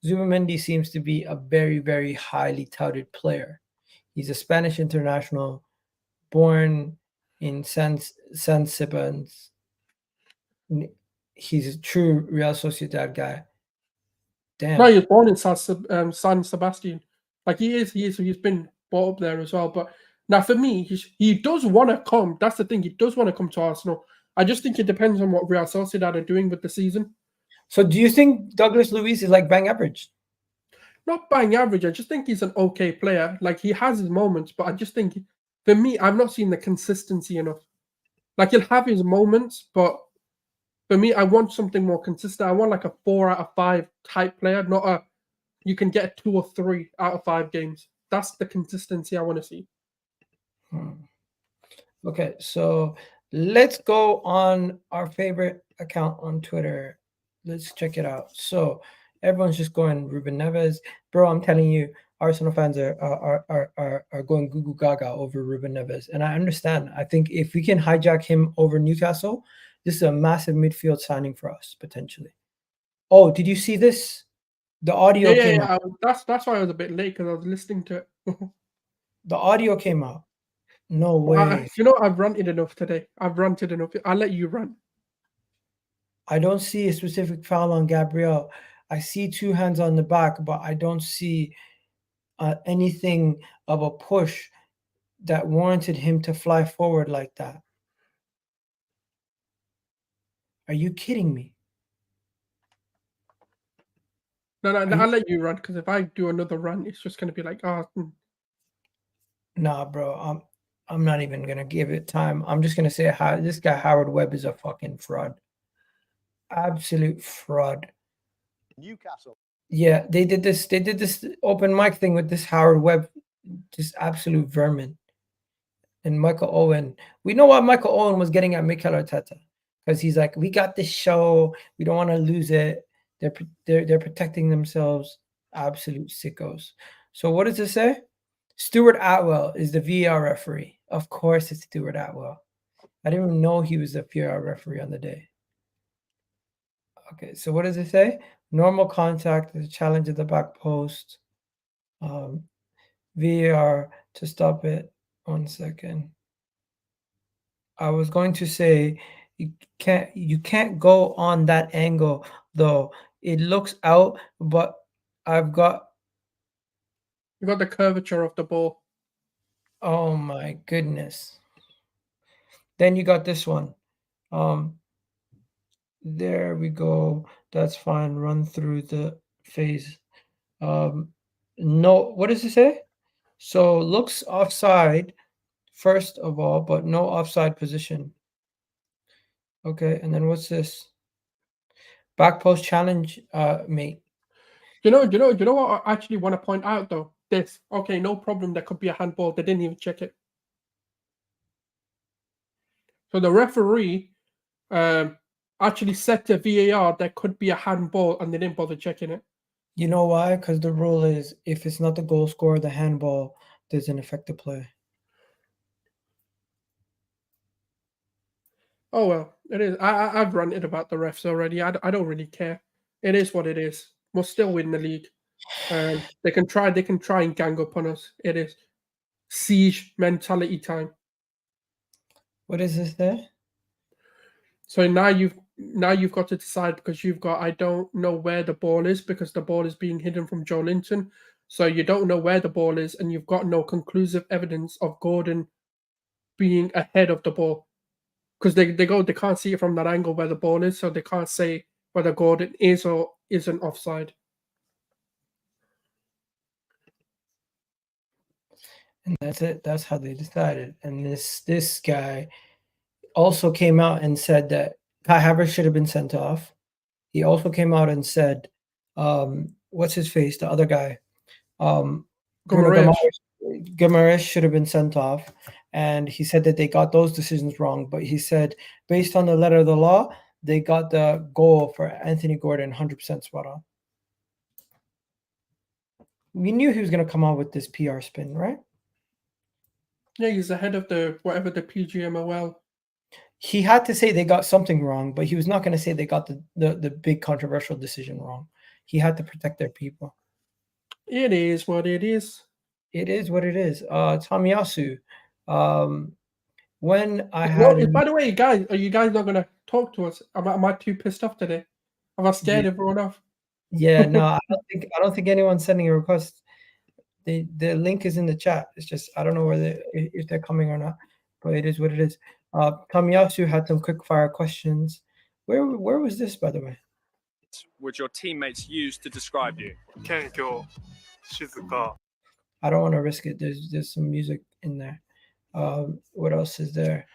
Zubimendi seems to be a very, very highly touted player. He's a Spanish international, born in San Sebastián. He's a true Real Sociedad guy. Damn. No, he was born in San Sebastian. Like he's been brought up there as well. But now for me, he does want to come. That's the thing. He does want to come to Arsenal. I just think it depends on what Real Sociedad are doing with the season. So do you think Douglas Luiz is like bang average? Not bang average. I just think he's an okay player. Like he has his moments, but I just think for me, I've not seen the consistency enough. Like he'll have his moments, but for me, I want something more consistent. I want like a 4 out of 5 type player, not a you can get a 2 or 3 out of 5 games. That's the consistency I want to see. Okay, so let's go on our favorite account on Twitter. Let's check it out. So everyone's just going Ruben Neves. Bro, I'm telling you, Arsenal fans are going goo goo gaga over Ruben Neves. And I understand. I think if we can hijack him over Newcastle, this is a massive midfield signing for us, potentially. Oh, did you see this? The audio came out. That's why I was a bit late, because I was listening to it. The audio came out. No way. You know, I've ranted enough today. I've ranted enough. I'll let you rant. I don't see a specific foul on Gabriel. I see 2 hands on the back, but I don't see anything of a push that warranted him to fly forward like that. Are you kidding me? No, I'll let you rant, because if I do another rant, it's just going to be like, Nah, bro. I'm not even gonna give it time. I'm just gonna say this guy Howard Webb is a fucking fraud. Absolute fraud. Newcastle. Yeah, they did this open mic thing with this Howard Webb, just absolute vermin. And Michael Owen, we know what Michael Owen was getting at Mikel Arteta, because he's like, we got this show, we don't want to lose it. They're protecting themselves. Absolute sickos. So what does it say? Stuart Atwell is the VAR referee. Of course, it's Stuart Atwell. I didn't even know he was the VAR referee on the day. Okay, so what does it say? Normal contact, the challenge at the back post. VAR to stop it. 1 second. I was going to say you can't go on that angle though. It looks out, but I've got you got the curvature of the ball. Oh my goodness. Then you got this one. There we go. That's fine. Run through the phase. No, what does it say? So looks offside first of all, but no offside position. Okay, and then what's this? Back post challenge, mate. You know what I actually want to point out though? This. Okay, no problem. There could be a handball. They didn't even check it. So the referee actually said to VAR there could be a handball, and they didn't bother checking it. You know why? Because the rule is if it's not the goal scorer, the handball doesn't affect the play. Oh well, it is. I've ranted about the refs already. I don't really care. It is what it is. We'll still win the league. They can try and gang up on us. It is siege mentality time. What is this there? So now you've got to decide, because you've got, I don't know where the ball is, because the ball is being hidden from Joe Linton. So you don't know where the ball is, and you've got no conclusive evidence of Gordon being ahead of the ball, because they can't see it from that angle where the ball is, so they can't say whether Gordon is or isn't offside. And that's it. That's how they decided. And this guy also came out and said that Kai Havertz should have been sent off. He also came out and said, what's his face? The other guy, Guimaraes should have been sent off. And he said that they got those decisions wrong. But he said, based on the letter of the law, they got the goal for Anthony Gordon 100% spot on. We knew he was going to come out with this PR spin, right? Yeah, he's ahead of the PGMOL. He had to say they got something wrong, but he was not going to say they got the big controversial decision wrong. He had to protect their people. It is what it is. It is what it is. Tomiyasu, when I had... by the way, guys, are you guys not going to talk to us? Am I too pissed off today? Have I scared everyone off? Yeah, no, I don't think anyone's sending a request. The link is in the chat. It's just I don't know if they're coming or not, but it is what it is. Tomiyasu had some quick fire questions. Where was this, by the way? Would your teammates use to describe you? I don't want to risk it. There's some music in there. What else is there?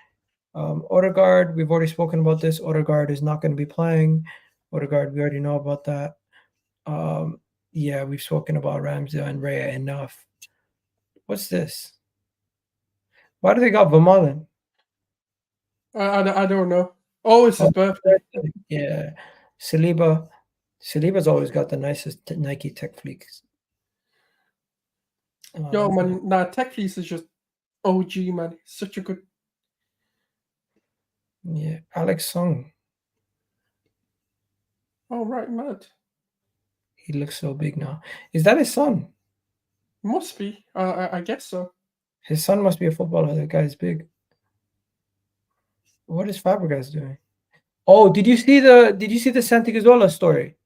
Odegaard, we've already spoken about this. Odegaard is not going to be playing. Odegaard, we already know about that. Yeah, we've spoken about Ramsdale and Raya enough. What's this? Why do they got Vermaelen? I don't know. Oh, it's his birthday. Yeah. Saliba's always got the nicest Nike Tech Fleeks. Yo, man, nah, Tech Fleece is just OG, man. It's such a good... Yeah, Alex Song. Oh, right, mad. He looks so big now. Is that his son? Must be. I guess so. His son must be a footballer. That guy's big. What is Fabregas doing? Oh, did you see the Santi Cazorla story?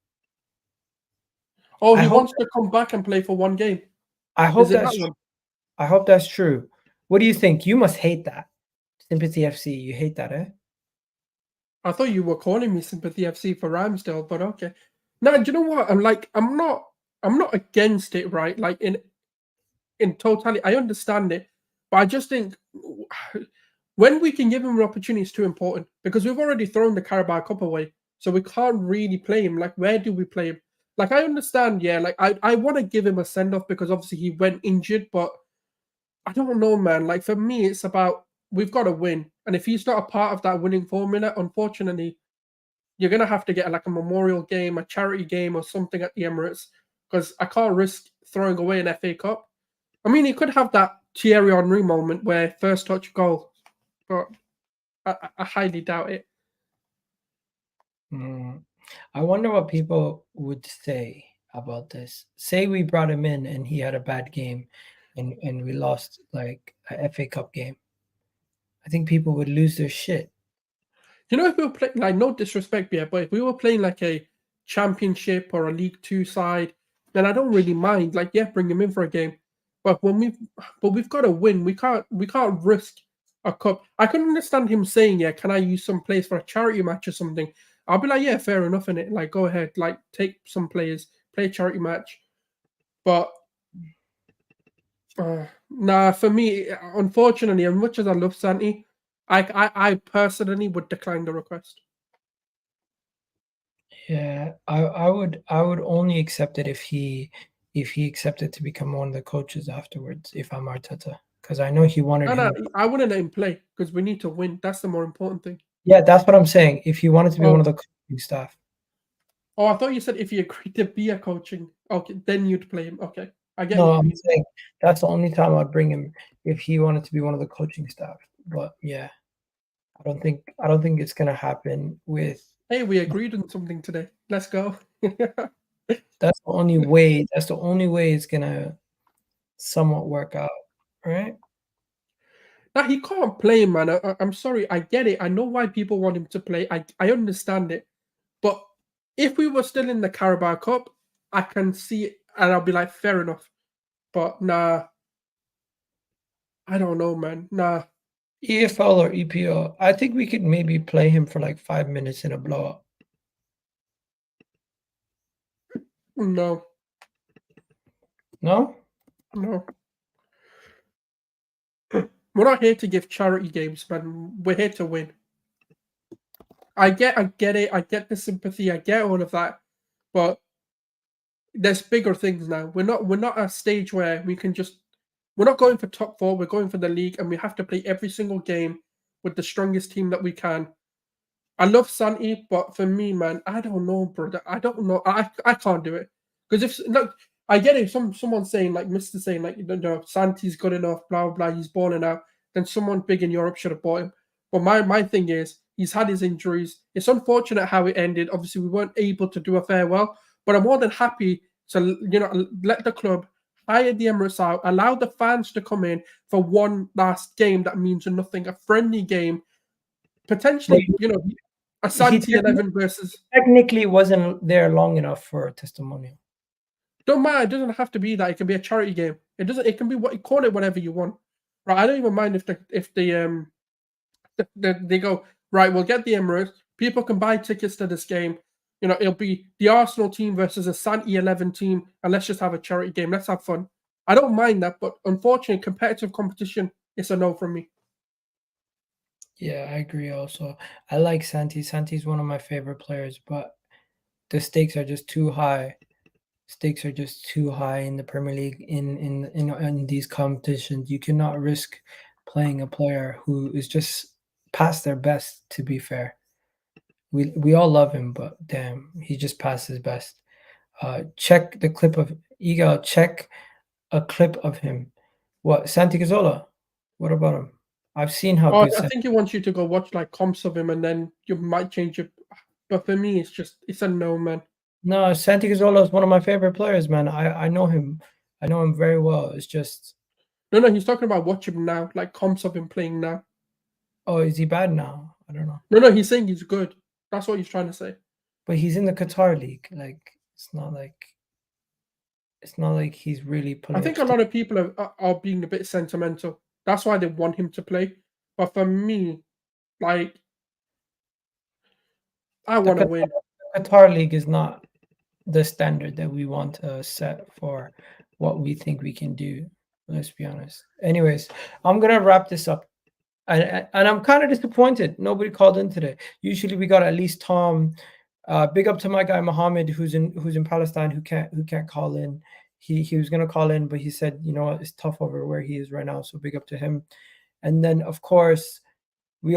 Oh, I he hope- wants to come back and play for one game. I hope Is it that's that one? I hope that's true. What do you think? You must hate that. Sympathy FC, you hate that, eh? I thought you were calling me Sympathy FC for Ramsdale, but okay. Now, do you know what? I'm not against it, right? Like in totality, I understand it, but I just think when we can give him an opportunity is too important because we've already thrown the Carabao Cup away, so we can't really play him. Like, where do we play him? Like, I understand, yeah. Like, I want to give him a send off because obviously he went injured, but I don't know, man. Like, for me, it's about we've got to win, and if he's not a part of that winning formula, unfortunately, you're gonna have to get like a memorial game, a charity game, or something at the Emirates because I can't risk throwing away an FA Cup. I mean, he could have that Thierry Henry moment where first touch goal, but I highly doubt it. I wonder what people would say about this. Say we brought him in and he had a bad game and we lost like a FA Cup game. I think people would lose their shit. You know, if we were playing, like, no disrespect, yeah, but if we were playing like a Championship or a League Two side, then I don't really mind. Like, yeah, bring him in for a game. But we've got to win. We can't risk a cup. I can understand him saying, yeah, can I use some players for a charity match or something? I'll be like, yeah, fair enough in it. Like, go ahead, like take some players, play a charity match. But nah, for me, unfortunately, as much as I love Santi, I personally would decline the request. Yeah, I would only accept it if he accepted to become one of the coaches afterwards, if I'm Arteta. Because I know he wanted No, him. I wouldn't let him play because we need to win. That's the more important thing. Yeah, that's what I'm saying. If he wanted to be one of the coaching staff. Oh, I thought you said if he agreed to be a coaching, okay, then you'd play him. Okay, I get No, you. I'm saying that's the only time I'd bring him if he wanted to be one of the coaching staff. But yeah, I don't think it's gonna happen with. Hey, we agreed on something today. Let's go. That's the only way. That's the only way it's gonna somewhat work out, right? Now he can't play, man. I'm sorry. I get it. I know why people want him to play. I understand it. But if we were still in the Carabao Cup, I can see it and I'll be like, fair enough. But nah, I don't know, man. Nah. EFL or EPL, I think we could maybe play him for like 5 minutes in a blowout. No. No? No. We're not here to give charity games, man. We're here to win. I get it. I get the sympathy. I get all of that. But there's bigger things now. We're not at a stage where we can just we're not going for top four. We're going for the league, and we have to play every single game with the strongest team that we can. I love Santi, but for me, man, I don't know, brother. I don't know. I can't do it because if look, I get it. Someone's saying like Mister saying like Santi's good enough, blah blah. He's balling out. Then someone big in Europe should have bought him. But my thing is he's had his injuries. It's unfortunate how it ended. Obviously, we weren't able to do a farewell. But I'm more than happy to let the club hire the Emirates out, allow the fans to come in for one last game that means nothing, a friendly game, potentially, a Santi 11 versus. Technically wasn't there long enough for a testimonial. Don't matter. It doesn't have to be that. It can be a charity game. It doesn't. It can be what you call it, whatever you want. Right. I don't even mind if they go right. We'll get the Emirates. People can buy tickets to this game. It'll be the Arsenal team versus a Santi 11 team, and let's just have a charity game. Let's have fun. I don't mind that, but unfortunately, competitive competition is a no from me. Yeah, I agree also. I like Santi. Santi's one of my favorite players, but the stakes are just too high. Stakes are just too high in the Premier League in these competitions. You cannot risk playing a player who is just past their best, to be fair. We all love him, but damn, he just passed his best. Check the clip of Egal. Check a clip of him. What, Santi Cazorla? What about him? I've seen how good. I think he wants you to go watch like comps of him, and then you might change it. But for me, it's a no, man. No, Santi Cazorla is one of my favorite players, man. I know him. I know him very well. It's just No, he's talking about watch him now, like comps of him playing now. Oh, is he bad now? I don't know. No, he's saying he's good. That's what he's trying to say. But he's in the Qatar league. Like it's not like he's really pulling. I think a lot of people are being a bit sentimental. That's why they want him to play. But for me, like, I want to win. The Qatar league is not the standard that we want to set for what we think we can do. Let's be honest. Anyways, I'm gonna wrap this up. And I'm kind of disappointed. Nobody called in today. Usually we got at least Tom. Big up to my guy Mohammed, who's in Palestine, who can't call in. He was gonna call in, but he said, you know what, it's tough over where he is right now. So big up to him. And then of course we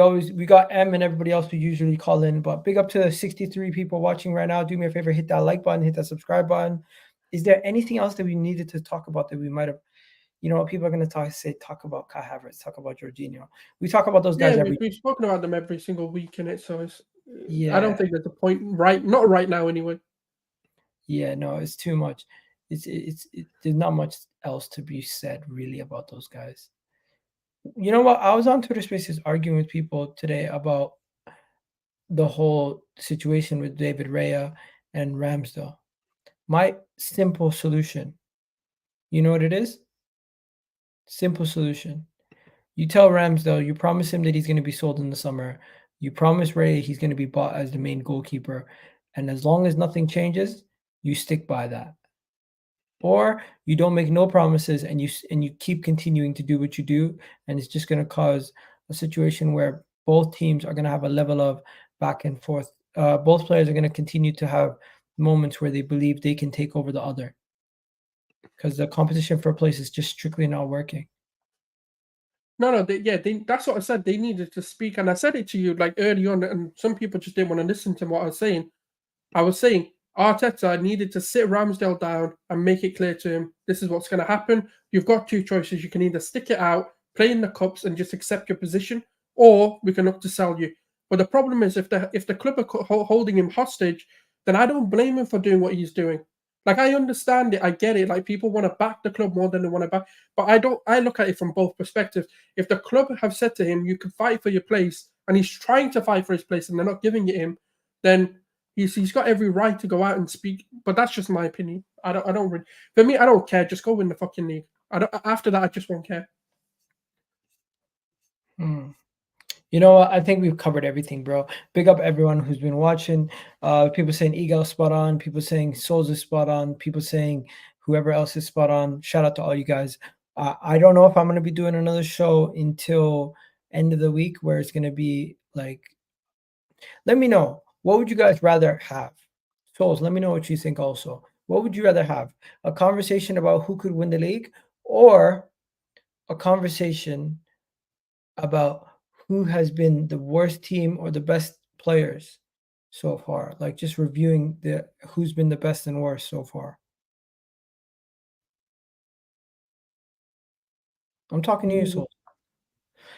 got M and everybody else who usually call in. But big up to the 63 people watching right now. Do me a favor, hit that like button, hit that subscribe button. Is there anything else that we needed to talk about that we might have? You know what, people are going to talk about Kai Havertz, talk about Jorginho. We talk about those guys we've spoken about them every single week in it, so it's yeah. I don't think there's a point not right now anyway. Yeah, no, it's too much. It's there's not much else to be said really about those guys. You know what? I was on Twitter Spaces arguing with people today about the whole situation with David Raya and Ramsdale. My simple solution, you know what it is? Simple solution. You tell Ramsdale, you promise him that he's going to be sold in the summer. You promise Ray he's going to be bought as the main goalkeeper. And as long as nothing changes, you stick by that. Or you don't make no promises and you keep continuing to do what you do. And it's just going to cause a situation where both teams are going to have a level of back and forth. Both players are going to continue to have moments where they believe they can take over the other. Because the competition for a place is just strictly not working. No, that's what I said. They needed to speak, and I said it to you like early on, and some people just didn't want to listen to what I was saying. I was saying Arteta needed to sit Ramsdale down and make it clear to him, this is what's going to happen. You've got two choices. You can either stick it out, play in the cups, and just accept your position, or we can look to sell you. But the problem is, if the club are holding him hostage, then I don't blame him for doing what he's doing. Like, I understand it, I get it. Like, people want to back the club more than they want to back. But I look at it from both perspectives. If the club have said to him, you can fight for your place, and he's trying to fight for his place, and they're not giving it him, then he's got every right to go out and speak. But that's just my opinion. I don't really, for me, I don't care. Just go win the fucking league. After that, I just won't care. You know what? I think we've covered everything, bro. Big up everyone who's been watching. People saying Egal spot on. People saying Souls is spot on. People saying whoever else is spot on. Shout out to all you guys. I don't know if I'm going to be doing another show until end of the week where it's going to be like, let me know. What would you guys rather have? Souls, let me know what you think also. What would you rather have? A conversation about who could win the league or a conversation about who has been the worst team or the best players so far? Like just reviewing who's been the best and worst so far. I'm talking to you, Souls.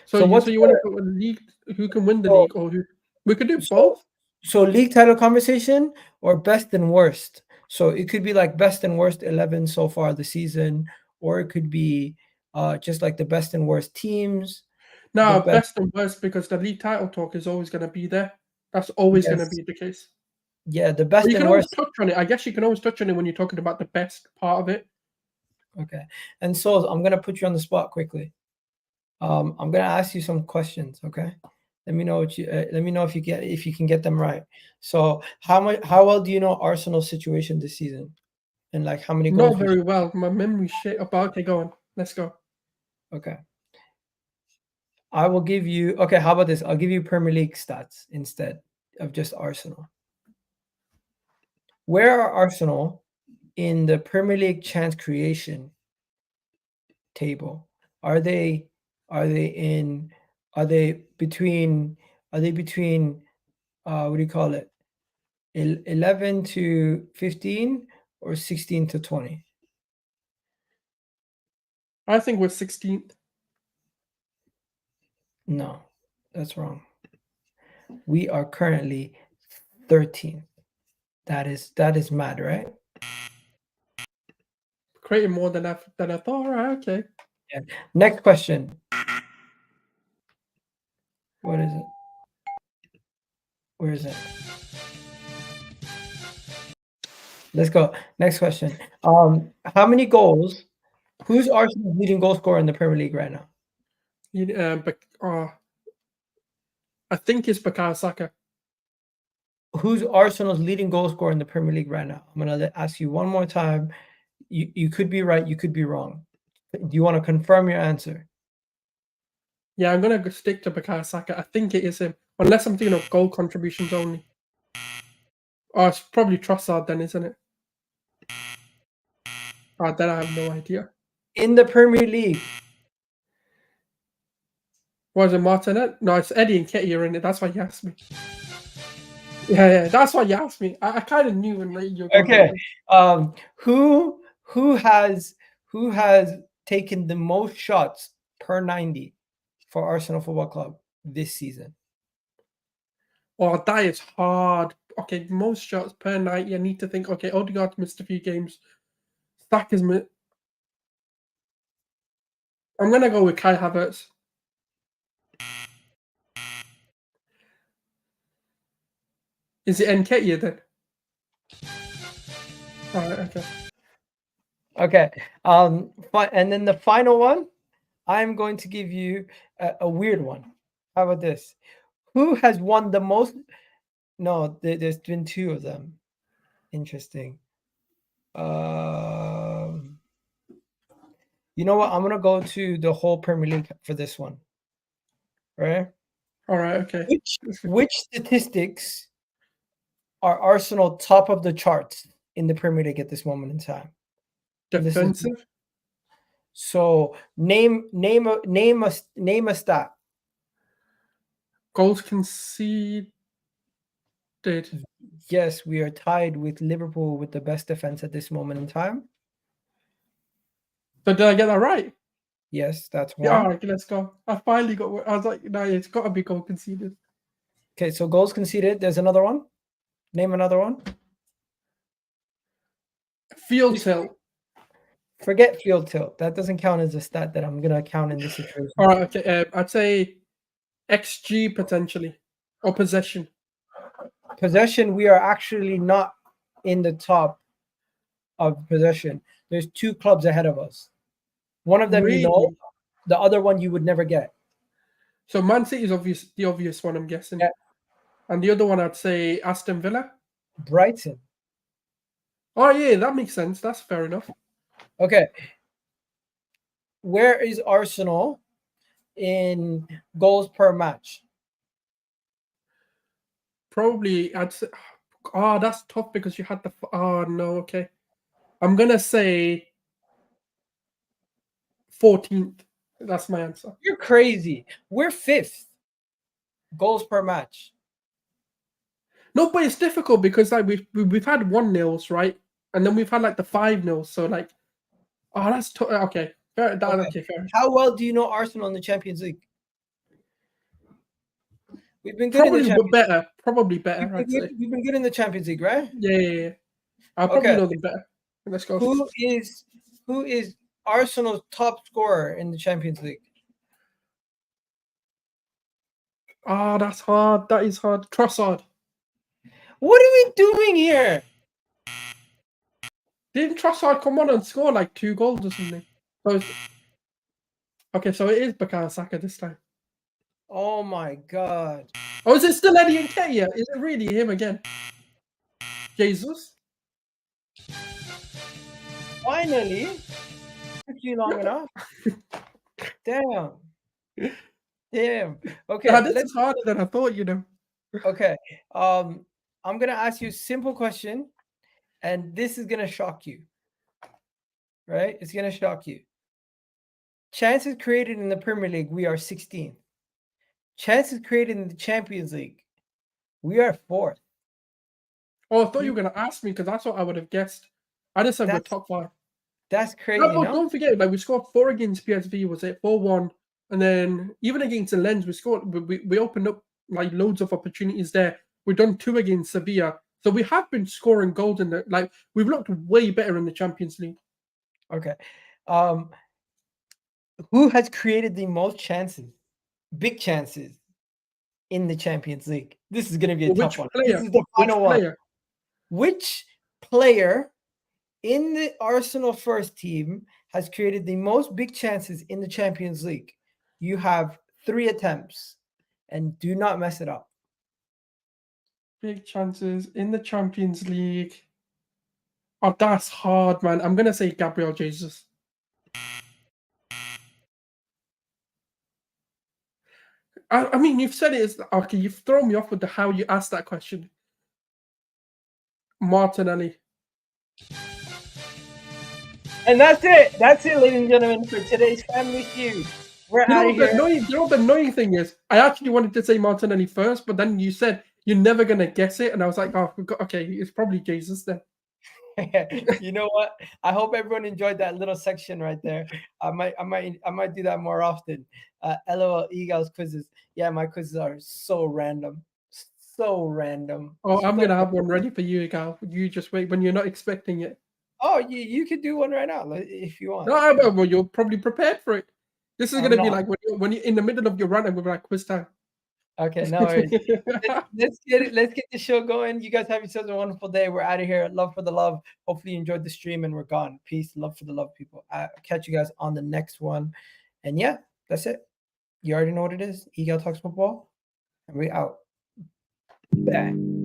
So you want to put a league? Who can win the league, or who? We could do both. So league title conversation or best and worst. So it could be like best and worst 11 so far the season, or it could be just like the best and worst teams. No, best and worst, because the league title talk is always going to be there. That's always going to be the case. Yeah, the best you can and always worst. touch on it. I guess you can always touch on it when you're talking about the best part of it. Okay. And so I'm going to put you on the spot quickly. I'm going to ask you some questions, okay? Let me know what you let me know if you can get them right. So how well do you know Arsenal's situation this season? And like how many goals? Not very well. My memory shit. Okay, go on. Let's go. Okay. I will give you how about this? I'll give you Premier League stats instead of just Arsenal. Where are Arsenal in the Premier League chance creation table? Are they between what do you call it? 11 to 15 or 16 to 20? I think we're 16th. No, that's wrong. We are currently 13th. That is mad, right? Creating more than I thought. All right, okay. Next question. What is it? Where is it? Let's go. Next question. How many goals? Who's Arsenal's leading goal scorer in the Premier League right now? I think it's Bukayo Saka. Who's Arsenal's leading goal scorer in the Premier League right now? I'm gonna ask you one more time. You could be right, you could be wrong. Do you want to confirm your answer? Yeah, I'm gonna stick to Bukayo Saka. I think it is him, unless I'm thinking of goal contributions only. Oh, it's probably Trossard then, isn't it? Then I have no idea. In the Premier League. Was it Martinet? No, it's Eddie and Ketty are in it. That's why you asked me. Yeah, that's why you asked me. I kind of knew when you were Okay. Who has taken the most shots per 90 for Arsenal Football Club this season? Oh, that is hard. Okay, most shots per night. You need to think. Okay, Odegaard missed a few games. Saka's missed. I'm gonna go with Kai Havertz. Is it Nketiah then? All right. Okay. Okay. And then the final one, I'm going to give you a weird one. How about this? Who has won the most? No, there's been two of them. Interesting. You know what? I'm gonna go to the whole Premier League for this one. Right? All right. Okay. Which statistics are Arsenal top of the charts in the Premier League at this moment in time? Defensive. So name a stat. Goals conceded. Yes, we are tied with Liverpool with the best defense at this moment in time. So did I get that right? Yes, that's one. Yeah, all right, let's go. I finally got. I was like, no, it's got to be goal conceded. Okay, so goals conceded. There's another one. Name another one. Field tilt. Forget field tilt. That doesn't count as a stat that I'm gonna count in this situation. All right, okay. I'd say XG potentially or possession. Possession, we are actually not in the top of possession. There's two clubs ahead of us. One of them Really? you know, the other one you would never get. So Man City is the obvious one, I'm guessing. Yeah. And the other one, I'd say Aston Villa. Brighton. Oh yeah, that makes sense. That's fair enough. Okay. Where is Arsenal in goals per match? Probably, I'd say. Oh, that's tough because you had the. Oh no, okay. I'm gonna say 14th. That's my answer. You're crazy. We're 5th. Goals per match. No, but it's difficult because like we've had 1-0s, right? And then we've had like the 5-0s. So like, oh, that's okay. Fair. Okay, fair. How well do you know Arsenal in the Champions League? We've been good Probably in the Champions better. Probably better. We've been good in the Champions League, right? Yeah. I probably know them better. Let's go. Who is Arsenal's top scorer in the Champions League? Oh, that's hard. That is hard. Trossard. What are we doing here? Didn't Trossard come on and score like 2 goals or something? Okay, so it is Bukayo Saka this time. Oh my god. Oh, is it still Eddie and Nketiah? Is it really him again? Jesus. Finally. Took you long enough. Damn. Okay. Yeah, this is harder than I thought, you know. Okay. I'm gonna ask you a simple question, and this is gonna shock you. Right? It's gonna shock you. Chances created in the Premier League, we are 16th. Chances created in the Champions League, we are 4th. Oh, I thought you were gonna ask me because that's what I would have guessed. I just said we're top 5. That's crazy. No, but don't forget, like we scored 4 against PSV, was it 4-1? And then even against the Lens, we opened up like loads of opportunities there. We've done 2 against Sevilla. So we have been scoring goals in the we've looked way better in the Champions League. Okay. Who has created the most chances, big chances, in the Champions League? This is going to be a Which tough one. player? This is the Which final one. player? Which player in the Arsenal first team has created the most big chances in the Champions League? You have 3 attempts, and do not mess it up. Big chances in the Champions League. Oh, that's hard, man. I'm gonna say Gabriel Jesus. I mean, you've said it is okay. You've thrown me off with the how you asked that question. Martinelli. And that's it. That's it, ladies and gentlemen, for today's Family Feud. We're out of here. You know what the annoying thing is? I actually wanted to say Martinelli first, but then you said you're never gonna guess it, and I was like, oh, okay, it's probably Jesus then. You know what? I hope everyone enjoyed that little section right there. I might do that more often. LOL Egal's quizzes. Yeah, my quizzes are so random. So random. Oh, I'm gonna have one ready for you, Egal. You just wait when you're not expecting it. Oh, you could do one right now if you want. No, well, you're probably prepared for it. This is gonna be not. like when you're in the middle of your run and we're like quiz time. Okay, no worries. Let's get it. Let's get the show going. You guys have yourselves a wonderful day. We're out of here. Love for the love. Hopefully you enjoyed the stream and we're gone. Peace. Love for the love, people. I'll catch you guys on the next one. And yeah, that's it. You already know what it is. Egal Talks Football. And we out. Bang.